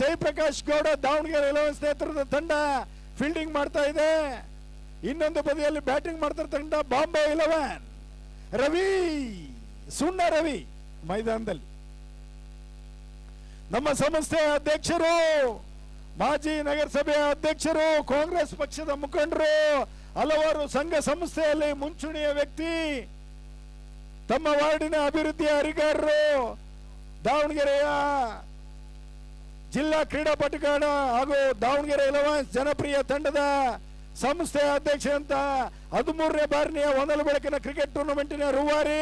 ಜಯಪ್ರಕಾಶ್ ಗೌಡ ದಾವಣಗೆರೆ 11 ನೇತೃತ್ವದ ತಂಡ ಫೀಲ್ಡಿಂಗ್ ಮಾಡ್ತಾ ಇದೆ. ಇನ್ನೊಂದು ಬದಿಯಲ್ಲಿ ಬ್ಯಾಟಿಂಗ್ ಮಾಡ್ತಾ ತಂಡ ಬಾಂಬೆ 11 ರವಿ ಸುಣ್ಣ ರವಿ ಮೈದಾನದಲ್ಲಿ. ನಮ್ಮ ಸಂಸ್ಥೆಯ ಅಧ್ಯಕ್ಷರು, ಮಾಜಿ ನಗರಸಭೆಯ ಅಧ್ಯಕ್ಷರು, ಕಾಂಗ್ರೆಸ್ ಪಕ್ಷದ ಮುಖಂಡರು, ಹಲವಾರು ಸಂಘ ಸಂಸ್ಥೆಯಲ್ಲಿ ಮುಂಚೂಣಿಯ ವ್ಯಕ್ತಿ, ತಮ್ಮ ವಾರ್ಡಿನ ಅಭಿವೃದ್ಧಿಯ ಅಧಿಕಾರರು, ದಾವಣಗೆರೆಯ ಜಿಲ್ಲಾ ಕ್ರೀಡಾಪಟುಗಳ ಹಾಗೂ ದಾವಣಗೆರೆ 11 ಜನಪ್ರಿಯ ತಂಡದ ಸಂಸ್ಥೆಯ ಅಧ್ಯಕ್ಷ ಅಂತ 13ನೇ ಬಾರಿಯ ಒಂದಲ ಬೆಳಕಿನ ಕ್ರಿಕೆಟ್ ಟೂರ್ನಮೆಂಟಿನ ರೂವಾರಿ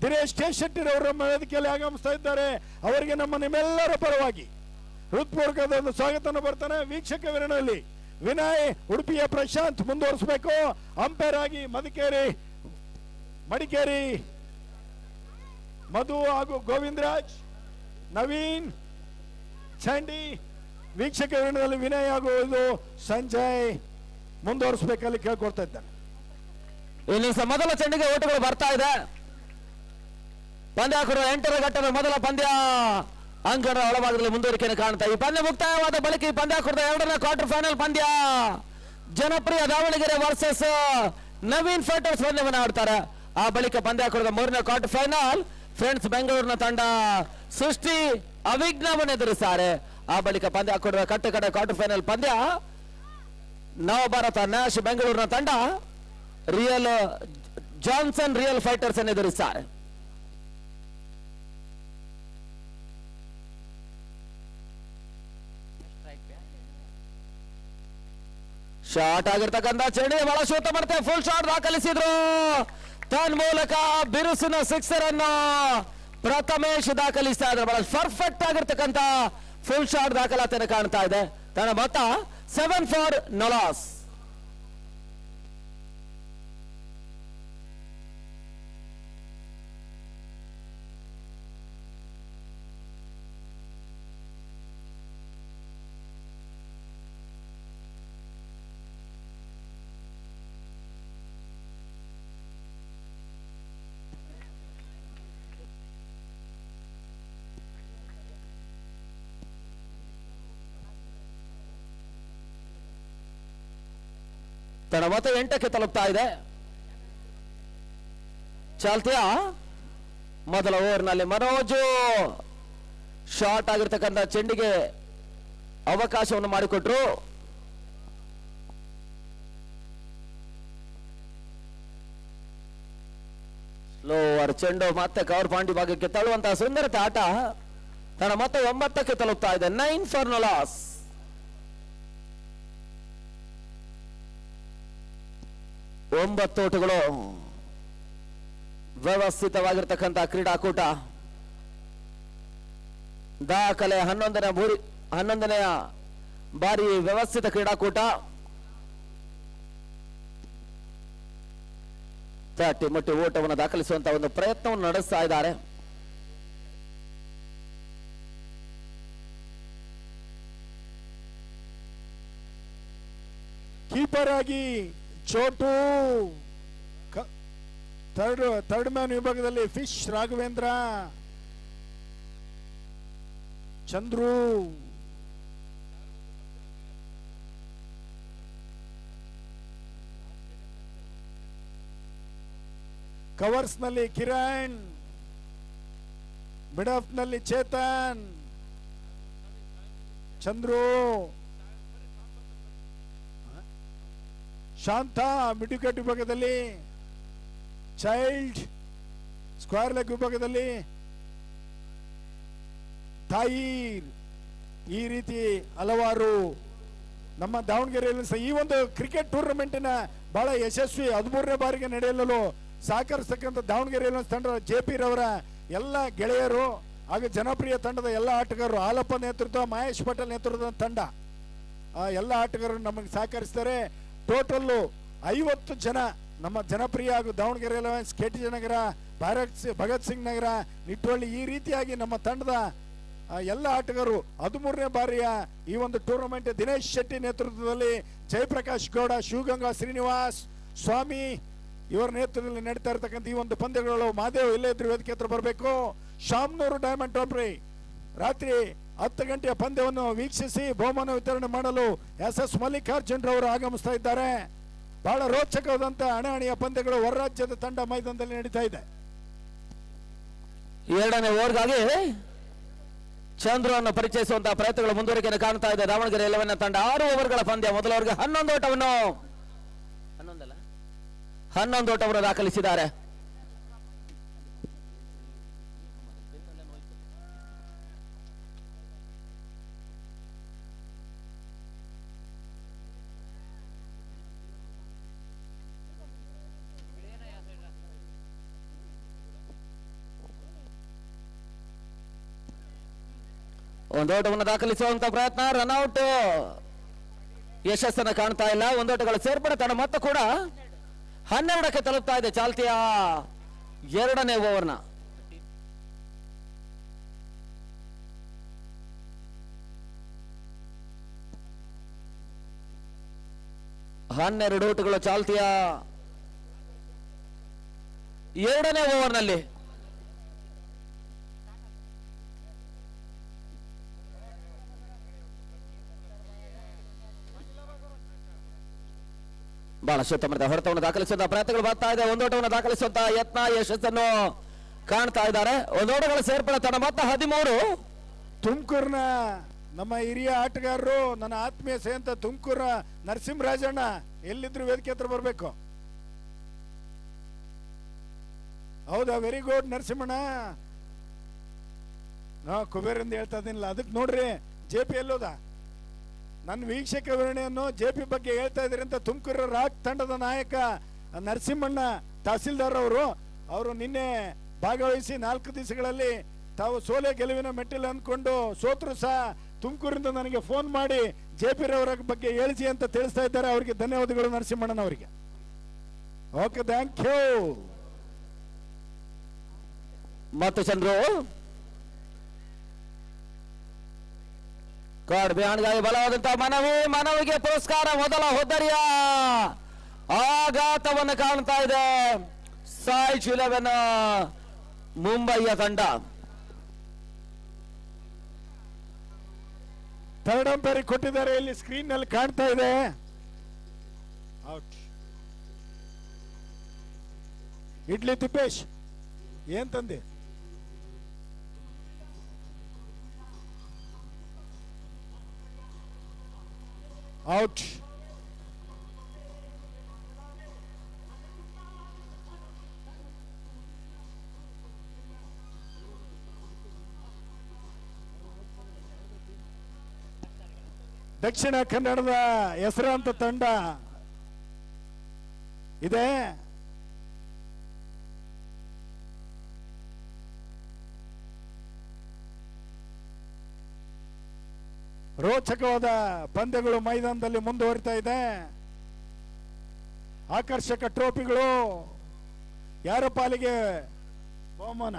ದಿನೇಶ್ ಕೆ ಶೆಟ್ಟಿರವರ ವೇದಿಕೆಯಲ್ಲಿ ಆಗಮಿಸ್ತಾ ಇದ್ದಾರೆ. ಅವರಿಗೆ ನಮ್ಮ ನಿಮ್ಮೆಲ್ಲರ ಪರವಾಗಿ ಹೃತ್ಪೂರ್ವಕವಾದ ಒಂದು ಸ್ವಾಗತವನ್ನು ಬರ್ತಾನೆ. ವೀಕ್ಷಕ ವಿರಣದಲ್ಲಿ ವಿನಯ್, ಉಡುಪಿಯ ಪ್ರಶಾಂತ್ ಮುಂದುವರಿಸಬೇಕು. ಅಂಪೈರ್ ಆಗಿ ಮಡಿಕೇರಿ ಮಧು ಹಾಗೂ ಗೋವಿಂದರಾಜ್, ನವೀನ್, ಚಂಡಿ. ವೀಕ್ಷಕ ವಿರಣದಲ್ಲಿ ವಿನಯ್ ಹಾಗೂ ಇದು ಸಂಜಯ್ ಮುಂದುವರಿಸಬೇಕಲ್ಲಿ ಕೇಳ್ಕೊಳ್ತಾ ಇದ್ದಾರೆ. ಇಲ್ಲಿ ಮೊದಲ ಚೆಂಡಿಗೆ ಓಟುಗಳು ಬರ್ತಾ ಇದೆ. ಪಂದ್ಯಾಕರು 8ರ ಘಟ್ಟದ ಮೊದಲ ಪಂದ್ಯ ಅಂಕಣ ಒಳಭಾಗದಲ್ಲಿ ಮುಂದುವರಿಕೆಯನ್ನು ಕಾಣ್ತಾ. ಈ ಪಂದ್ಯ ಮುಕ್ತಾಯವಾದ ಬಳಿಕ ಈ ಪಂದ್ಯಾಕರದ 2ನೇ ಕ್ವಾರ್ಟರ್ ಫೈನಲ್ ಪಂದ್ಯ ಜನಪ್ರಿಯ ದಾವಣಗೆರೆ ವರ್ಸಸ್ ನವೀನ್ ಫೈಟರ್ಸ್ ಪಂದ್ಯವನ್ನು ಆಡ್ತಾರೆ. ಆ ಬಳಿಕ ಪಂದ್ಯಾಕರದ 3ನೇ ಕ್ವಾರ್ಟರ್ ಫೈನಲ್ ಫ್ರೆಂಡ್ಸ್ ಬೆಂಗಳೂರಿನ ತಂಡ ಸೃಷ್ಟಿ ಅವಿಘ್ನವನ್ನು ಎದುರಿಸುತ್ತಾರೆ. ಆ ಬಳಿಕ ಪಂದ್ಯಾಕರದ ಕಟ್ಟಕಡೆ ಕ್ವಾರ್ಟರ್ ಫೈನಲ್ ಪಂದ್ಯ ನವಭಾರತ ನ್ಯಾಶ್ ಬೆಂಗಳೂರಿನ ತಂಡ ಜಾನ್ಸನ್ ರಿಯಲ್ ಫೈಟರ್ಸ್ ಅನ್ನು ಎದುರಿಸುತ್ತಾರೆ. ಶಾರ್ಟ್ ಆಗಿರ್ತಕ್ಕಂಥ ಚೆಂಡಿ ಬಹಳ ಶೂತ ಮಾಡ್ತಾರೆ. ಫುಲ್ ಶಾಟ್ ದಾಖಲಿಸಿದ್ರು. ತನ್ ಮೂಲಕ ಬಿರುಸಿನ ಸಿಕ್ಸರ್ ಅನ್ನು ಪ್ರಥಮೇಶ್ ದಾಖಲಿಸ್ತಾ ಇದ್ದಾರೆ. ಬಹಳ ಪರ್ಫೆಕ್ಟ್ ಆಗಿರ್ತಕ್ಕಂಥ ಫುಲ್ ಶಾಟ್ ದಾಖಲಾತಿಯನ್ನು ಕಾಣ್ತಾ ಇದೆ. ತನ್ನ ಮೊತ್ತ 7 ಫಾರ್ ನಲಾಸ್. ತನ್ನ ಮೊತ್ತ 8ಕ್ಕೆ ತಲುಪ್ತಾ ಇದೆ. ಚಾಲ್ತಿಯ ಮೊದಲ ಓವರ್ನಲ್ಲಿ ಮನೋಜು ಶಾರ್ಟ್ ಆಗಿರ್ತಕ್ಕಂಥ ಚೆಂಡಿಗೆ ಅವಕಾಶವನ್ನು ಮಾಡಿಕೊಟ್ರು. ಸ್ಲೋವರ್ ಚೆಂಡು ಮತ್ತೆ ಕವರ್ ಪಾಂಡಿ ಭಾಗಕ್ಕೆ ತಳ್ಳುವಂತಹ ಸುಂದರತೆ ಆಟ. ತನ್ನ ಮೊತ್ತ 9ಕ್ಕೆ ತಲುಪ್ತಾ ಇದೆ. 9 ಫಾರ್ ನಲಾಸ್. ಓಟಗಳು ವ್ಯವಸ್ಥಿತವಾಗಿರ್ತಕ್ಕಂಥ ಕ್ರೀಡಾಕೂಟ. ದಾಖಲೆ 11ನೇ ಬಾರಿ ವ್ಯವಸ್ಥಿತ ಕ್ರೀಡಾಕೂಟ. ತಟ್ಟಿ ಮುಟ್ಟಿ ಓಟವನ್ನು ದಾಖಲಿಸುವಂತಹ ಒಂದು ಪ್ರಯತ್ನವನ್ನು ನಡೆಸ್ತಾ ಇದ್ದಾರೆ. ಕೀಪರ್ ಆಗಿ ಚೋಟು, ಥರ್ಡ್ ಮ್ಯಾನ್ ವಿಭಾಗದಲ್ಲಿ ಫಿಶ್ ರಾಘವೇಂದ್ರ, ಚಂದ್ರು, ಕವರ್ಸ್ ನಲ್ಲಿ ಕಿರಣ್, ಮಿಡ್ ಆಫ್ ನಲ್ಲಿ ಚೇತನ್, ಚಂದ್ರು, ಶಾಂತ, ಮಿಡ್ ವಿಕೆಟ್ ವಿಭಾಗದಲ್ಲಿ ಚೈಲ್ಡ್, ಸ್ಕ್ವೇರ್ ಲೆಗ್ ವಿಭಾಗದಲ್ಲಿ ತಾಯಿರ್. ಈ ರೀತಿ ಹಲವಾರು ನಮ್ಮ ದಾವಣಗೆರೆಯಲ್ಲಿ ಈ ಒಂದು ಕ್ರಿಕೆಟ್ ಟೂರ್ನಮೆಂಟಿನ ಬಹಳ ಯಶಸ್ವಿ 13ನೇ ಬಾರಿಗೆ ನಡೆಯಲು ಸಹಕರಿಸತಕ್ಕಂಥ ದಾವಣಗೆರೆಯಲ್ಲಿ ತಂಡ JP ರವರ ಎಲ್ಲ ಗೆಳೆಯರು ಹಾಗೂ ಜನಪ್ರಿಯ ತಂಡದ ಎಲ್ಲ ಆಟಗಾರರು, ಹಾಲಪ್ಪ ನೇತೃತ್ವ, ಮಹೇಶ್ ಪಟೇಲ್ ನೇತೃತ್ವದ ತಂಡ, ಎಲ್ಲ ಆಟಗಾರರು ನಮಗೆ ಸಹಕರಿಸ್ತಾರೆ. ಟೋಟಲ್ಲು 50 ಜನ ನಮ್ಮ ಜನಪ್ರಿಯ ಹಾಗೂ ದಾವಣಗೆರೆ 11, KT ನಗರ, ಭಗತ್ ಸಿಂಗ್ ನಗರ, ನಿಟ್ಟೋಳ್ಳಿ, ಈ ರೀತಿಯಾಗಿ ನಮ್ಮ ತಂಡದ ಎಲ್ಲ ಆಟಗಾರರು 13ನೇ ಬಾರಿಯ ಈ ಒಂದು ಟೂರ್ನಮೆಂಟ್ ದಿನೇಶ್ ಶೆಟ್ಟಿ ನೇತೃತ್ವದಲ್ಲಿ ಜಯಪ್ರಕಾಶ್ ಗೌಡ, ಶಿವಗಂಗಾ ಶ್ರೀನಿವಾಸ್ ಸ್ವಾಮಿ ಇವರ ನೇತೃತ್ವದಲ್ಲಿ ನಡೀತಾ ಇರತಕ್ಕಂಥ ಈ ಒಂದು ಪಂದ್ಯಗಳು. ಮಾದೇವ್ ಇಲ್ಲೇ ಇದ್ರು ವೇದಿಕೆ ಹತ್ರ ಬರಬೇಕು. ಶಾಮ್ನೂರು ಡೈಮಂಡ್ ಟ್ರೋಫಿ ರಾತ್ರಿ 10 ಗಂಟೆಯ ಪಂದ್ಯವನ್ನು ವೀಕ್ಷಿಸಿ ಬಹುಮಾನ ವಿತರಣೆ ಮಾಡಲು SS ಮಲ್ಲಿಕಾರ್ಜುನ್ ರವರು ಆಗಮಿಸ್ತಾ ಇದ್ದಾರೆ. ಬಹಳ ರೋಚಕವಾದಂತ ಹಣಾಹಣಿಯ ಪಂದ್ಯಗಳು ಹೊರ ರಾಜ್ಯದ ತಂಡ ಮೈದಾನದಲ್ಲಿ ನಡೀತಾ ಇದೆ. ಎರಡನೇ ಓವರ್ಗಾಗಿ ಚಂದ್ರವನ್ನು ಪರಿಚಯಿಸುವಂತಹ ಪ್ರಯತ್ನಗಳು ಮುಂದುವರಿಕೆಯನ್ನು ಕಾಣ್ತಾ ಇದೆ. ದಾವಣಗೆರೆ 11 ತಂಡ 6 ಓವರ್ಗಳ ಪಂದ್ಯ. ಮೊದಲ ಓವರ್ಗೆ 11 ಓಟವನ್ನು 11 ಓಟವನ್ನು ದಾಖಲಿಸಿದ್ದಾರೆ. ಒಂದು ಓಟವನ್ನು ದಾಖಲಿಸುವಂತ ಪ್ರಯತ್ನ, ರನ್ಔಟ್ ಯಶಸ್ಸನ್ನು ಕಾಣ್ತಾ ಇಲ್ಲ. ಒಂದೋಟಗಳ ಸೇರ್ಪಡೆ ತಂಡ ಮತ್ತೆ ಕೂಡ 12ಕ್ಕೆ ತಲುಪ್ತಾ ಇದೆ ಚಾಲ್ತಿಯ ಎರಡನೇ ಓವರ್ನ. ಹನ್ನೆರಡು ಓಟಗಳು ಚಾಲ್ತಿಯ ಎರಡನೇ ಓವರ್ನಲ್ಲಿ. ಬಹಳಷ್ಟು ಉತ್ತಮವಾದ ಹೊಡೆತವನ್ನು ದಾಖಲಿಸುವಂತಹ ಪ್ರಯತ್ನಗಳು ಬರ್ತಾ ಇದೆ. ಒಂದೋಟವನ್ನು ದಾಖಲಿಸುವಂತಹ ಯತ್ನ ಯಶಸ್ಸನ್ನು ಕಾಣ್ತಾ ಇದ್ದಾರೆ. ಒಂದೋಟಗಳ ಸೇರ್ಪಡೆ ತಂಡ ಮತ್ತೆ 13. ತುಮಕೂರಿನ ನಮ್ಮ ಹಿರಿಯ ಆಟಗಾರರು, ನನ್ನ ಆತ್ಮೀಯ ಸ್ನೇಹಿತ ತುಮಕೂರ ನರಸಿಂಹರಾಜಣ್ಣ ಎಲ್ಲಿದ್ರು ವೇದಿಕೆ ಹತ್ರ ಬರಬೇಕು. ಹೌದಾ, ವೆರಿ ಗುಡ್ ನರಸಿಂಹಣ್ಣ. ಕುಬೇರಿಂದ ಹೇಳ್ತಾ ಇದೀನಿಲ್ಲ, ಅದಕ್ಕೆ ನೋಡ್ರಿ JP ಎಲ್ಲೋದ. ನನ್ನ ವೀಕ್ಷಕ ವಿವರಣೆಯನ್ನು JP ಬಗ್ಗೆ ಹೇಳ್ತಾ ಇದ್ರಿ ಅಂತ ತುಮಕೂರು ರಾಕ್ ತಂಡದ ನಾಯಕ ನರಸಿಂಹಣ್ಣ ತಹಸೀಲ್ದಾರ್ ಅವರು ನಿನ್ನೆ ಭಾಗವಹಿಸಿ 4 ದಿವಸಗಳಲ್ಲಿ ತಾವು ಸೋಲೆ ಗೆಲುವಿನ ಮೆಟ್ಟಿಲು ಅಂದ್ಕೊಂಡು ಸೋತರು ಸಹ ತುಮಕೂರಿಂದ ನನಗೆ ಫೋನ್ ಮಾಡಿ JP ರವರ ಬಗ್ಗೆ ಹೇಳಿಸಿ ಅಂತ ತಿಳಿಸ್ತಾ ಇದ್ದಾರೆ. ಅವರಿಗೆ ಧನ್ಯವಾದಗಳು ನರಸಿಂಹಣ್ಣನವರಿಗೆ. Okay, thank you. ಮತ್ತು ಚಂದ್ರು ಕಾರ್ಡ್ ಬಿಹಾನ್ಗಾಗಿ ಬಲವಾದಂತಹ ಮನವಿಗೆ ಪುರಸ್ಕಾರ. ಮೊದಲ ಹೋದರಿಯ ಆಘಾತವನ್ನು ಕಾಣ್ತಾ ಇದೆ ಸಾಯ್ಸ್ 11 ಮುಂಬಯಿಯ ತಂಡ. ಥರ್ಡ್ ಅಂಪೈರ್ ಕೊಟ್ಟಿದ್ದಾರೆ, ಇಲ್ಲಿ ಸ್ಕ್ರೀನ್ ನಲ್ಲಿ ಕಾಣ್ತಾ ಇದೆ. ಔಟ್. ಇಡ್ಲಿ ತಿಪ್ಪೇಶ್ ಏನ್ ತಂದೆ? ಔಟ್. ದಕ್ಷಿಣ ಕನ್ನಡದ ಹೆಸರಾಂತ ತಂಡ ಇದೆ. ರೋಚಕವಾದ ಪಂದ್ಯಗಳು ಮೈದಾನದಲ್ಲಿ ಮುಂದುವರಿತಾ ಇದೆ. ಆಕರ್ಷಕ ಟ್ರೋಫಿಗಳು ಯಾರ ಪಾಲಿಗೆ ಬಹುಮಾನ.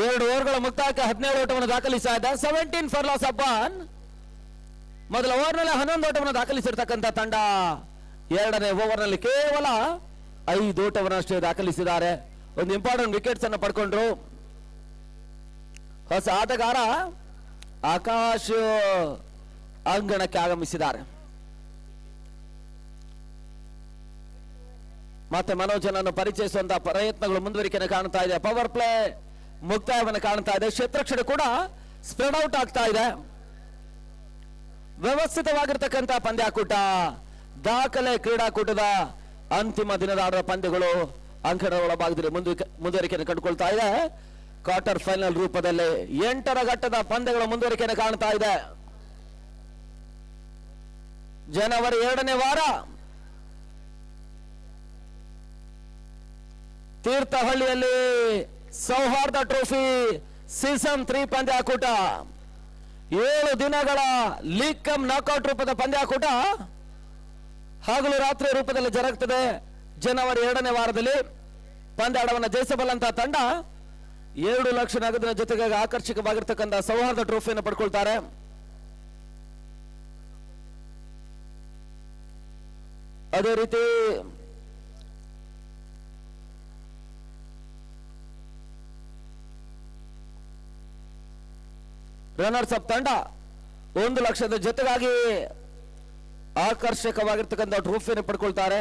ಎರಡು ಓವರ್ಗಳ ಮುಕ್ತಾಯಕ್ಕೆ 17 ಓಟವನ್ನು ದಾಖಲಿಸಿದ 17 ಫಾರ್ ಲಾಸ್ ಆಫ್ 1. ಮೊದಲ ಓವರ್ನಲ್ಲಿ 11 ಓಟವನ್ನು ದಾಖಲಿಸಿರ್ತಕ್ಕಂಥ ತಂಡ ಎರಡನೇ ಓವರ್ನಲ್ಲಿ ಕೇವಲ 5 ಓಟವನ್ನು ಅಷ್ಟೇ ದಾಖಲಿಸಿದ್ದಾರೆ. ಒಂದು ಇಂಪಾರ್ಟೆಂಟ್ ವಿಕೆಟ್ಸ್ ಅನ್ನು ಪಡ್ಕೊಂಡ್ರು. ಹೊಸ ಆಟಗಾರ ಆಕಾಶ್ ಅಂಗಣಕ್ಕೆ ಆಗಮಿಸಿದ್ದಾರೆ. ಮತ್ತೆ ಮನೋಜನನ್ನು ಪರಿಚಯಿಸುವಂತಹ ಪ್ರಯತ್ನಗಳು ಮುಂದುವರಿಕೆಯನ್ನು ಕಾಣ್ತಾ ಇದೆ. ಪವರ್ ಪ್ಲೇ ಮುಕ್ತಾಯವನ್ನು ಕಾಣ್ತಾ ಇದೆ. ಕ್ಷೇತ್ರಕ್ಷಣ ಕೂಡ ಸ್ಪ್ರೆಡ್ ಔಟ್ ಆಗ್ತಾ ಇದೆ. ವ್ಯವಸ್ಥಿತವಾಗಿರ್ತಕ್ಕಂಥ ಪಂದ್ಯಾಕೂಟ, ದಾಖಲೆ ಕ್ರೀಡಾಕೂಟದ ಅಂತಿಮ ದಿನದ ಆಡುವ ಪಂದ್ಯಗಳು ಅಂಕಣದ ಒಳಭಾಗದಲ್ಲಿ ಮುಂದುವರಿಕೆಯನ್ನು ಕಂಡುಕೊಳ್ತಾ ಇದೆ. ಕ್ವಾರ್ಟರ್ ಫೈನಲ್ ರೂಪದಲ್ಲಿ 8ರ ಘಟ್ಟದ ಪಂದ್ಯಗಳು ಮುಂದುವರಿಕೆಯನ್ನು ಕಾಣ್ತಾ ಇದೆ. ಜನವರಿ 2ನೇ ವಾರ ತೀರ್ಥಹಳ್ಳಿಯಲ್ಲಿ ಸೌಹಾರ್ದ ಟ್ರೋಫಿ ಸೀಸನ್ 3 ಪಂದ್ಯಾಕೂಟ, 7 ದಿನಗಳ ಲೀಗ್ ಕಮ್ ನಾಕ್ಔಟ್ ರೂಪದ ಪಂದ್ಯಾಕೂಟ ಹಗಲು ರಾತ್ರಿ ರೂಪದಲ್ಲಿ ಜರುಗುತ್ತದೆ. ಜನವರಿ 2ನೇ ವಾರದಲ್ಲಿ ಪಂದ್ಯಾಟವನ್ನು ಜಯಿಸಬಲ್ಲಂತಹ ತಂಡ 2 ಲಕ್ಷ ನಗದಿನ ಜೊತೆಗೆ ಆಕರ್ಷಕವಾಗಿರ್ತಕ್ಕಂಥ ಸೌಹಾರ್ದ ಟ್ರೋಫಿಯನ್ನು ಪಡ್ಕೊಳ್ತಾರೆ. ಅದೇ ರೀತಿ ರನ್ನರ್ಸ್ ಅಪ್ ತಂಡ 1 ಲಕ್ಷದ ಜೊತೆಗಾಗಿ ಆಕರ್ಷಕವಾಗಿರ್ತಕ್ಕಂಥ ಟ್ರೋಫಿಯನ್ನು ಪಡ್ಕೊಳ್ತಾರೆ.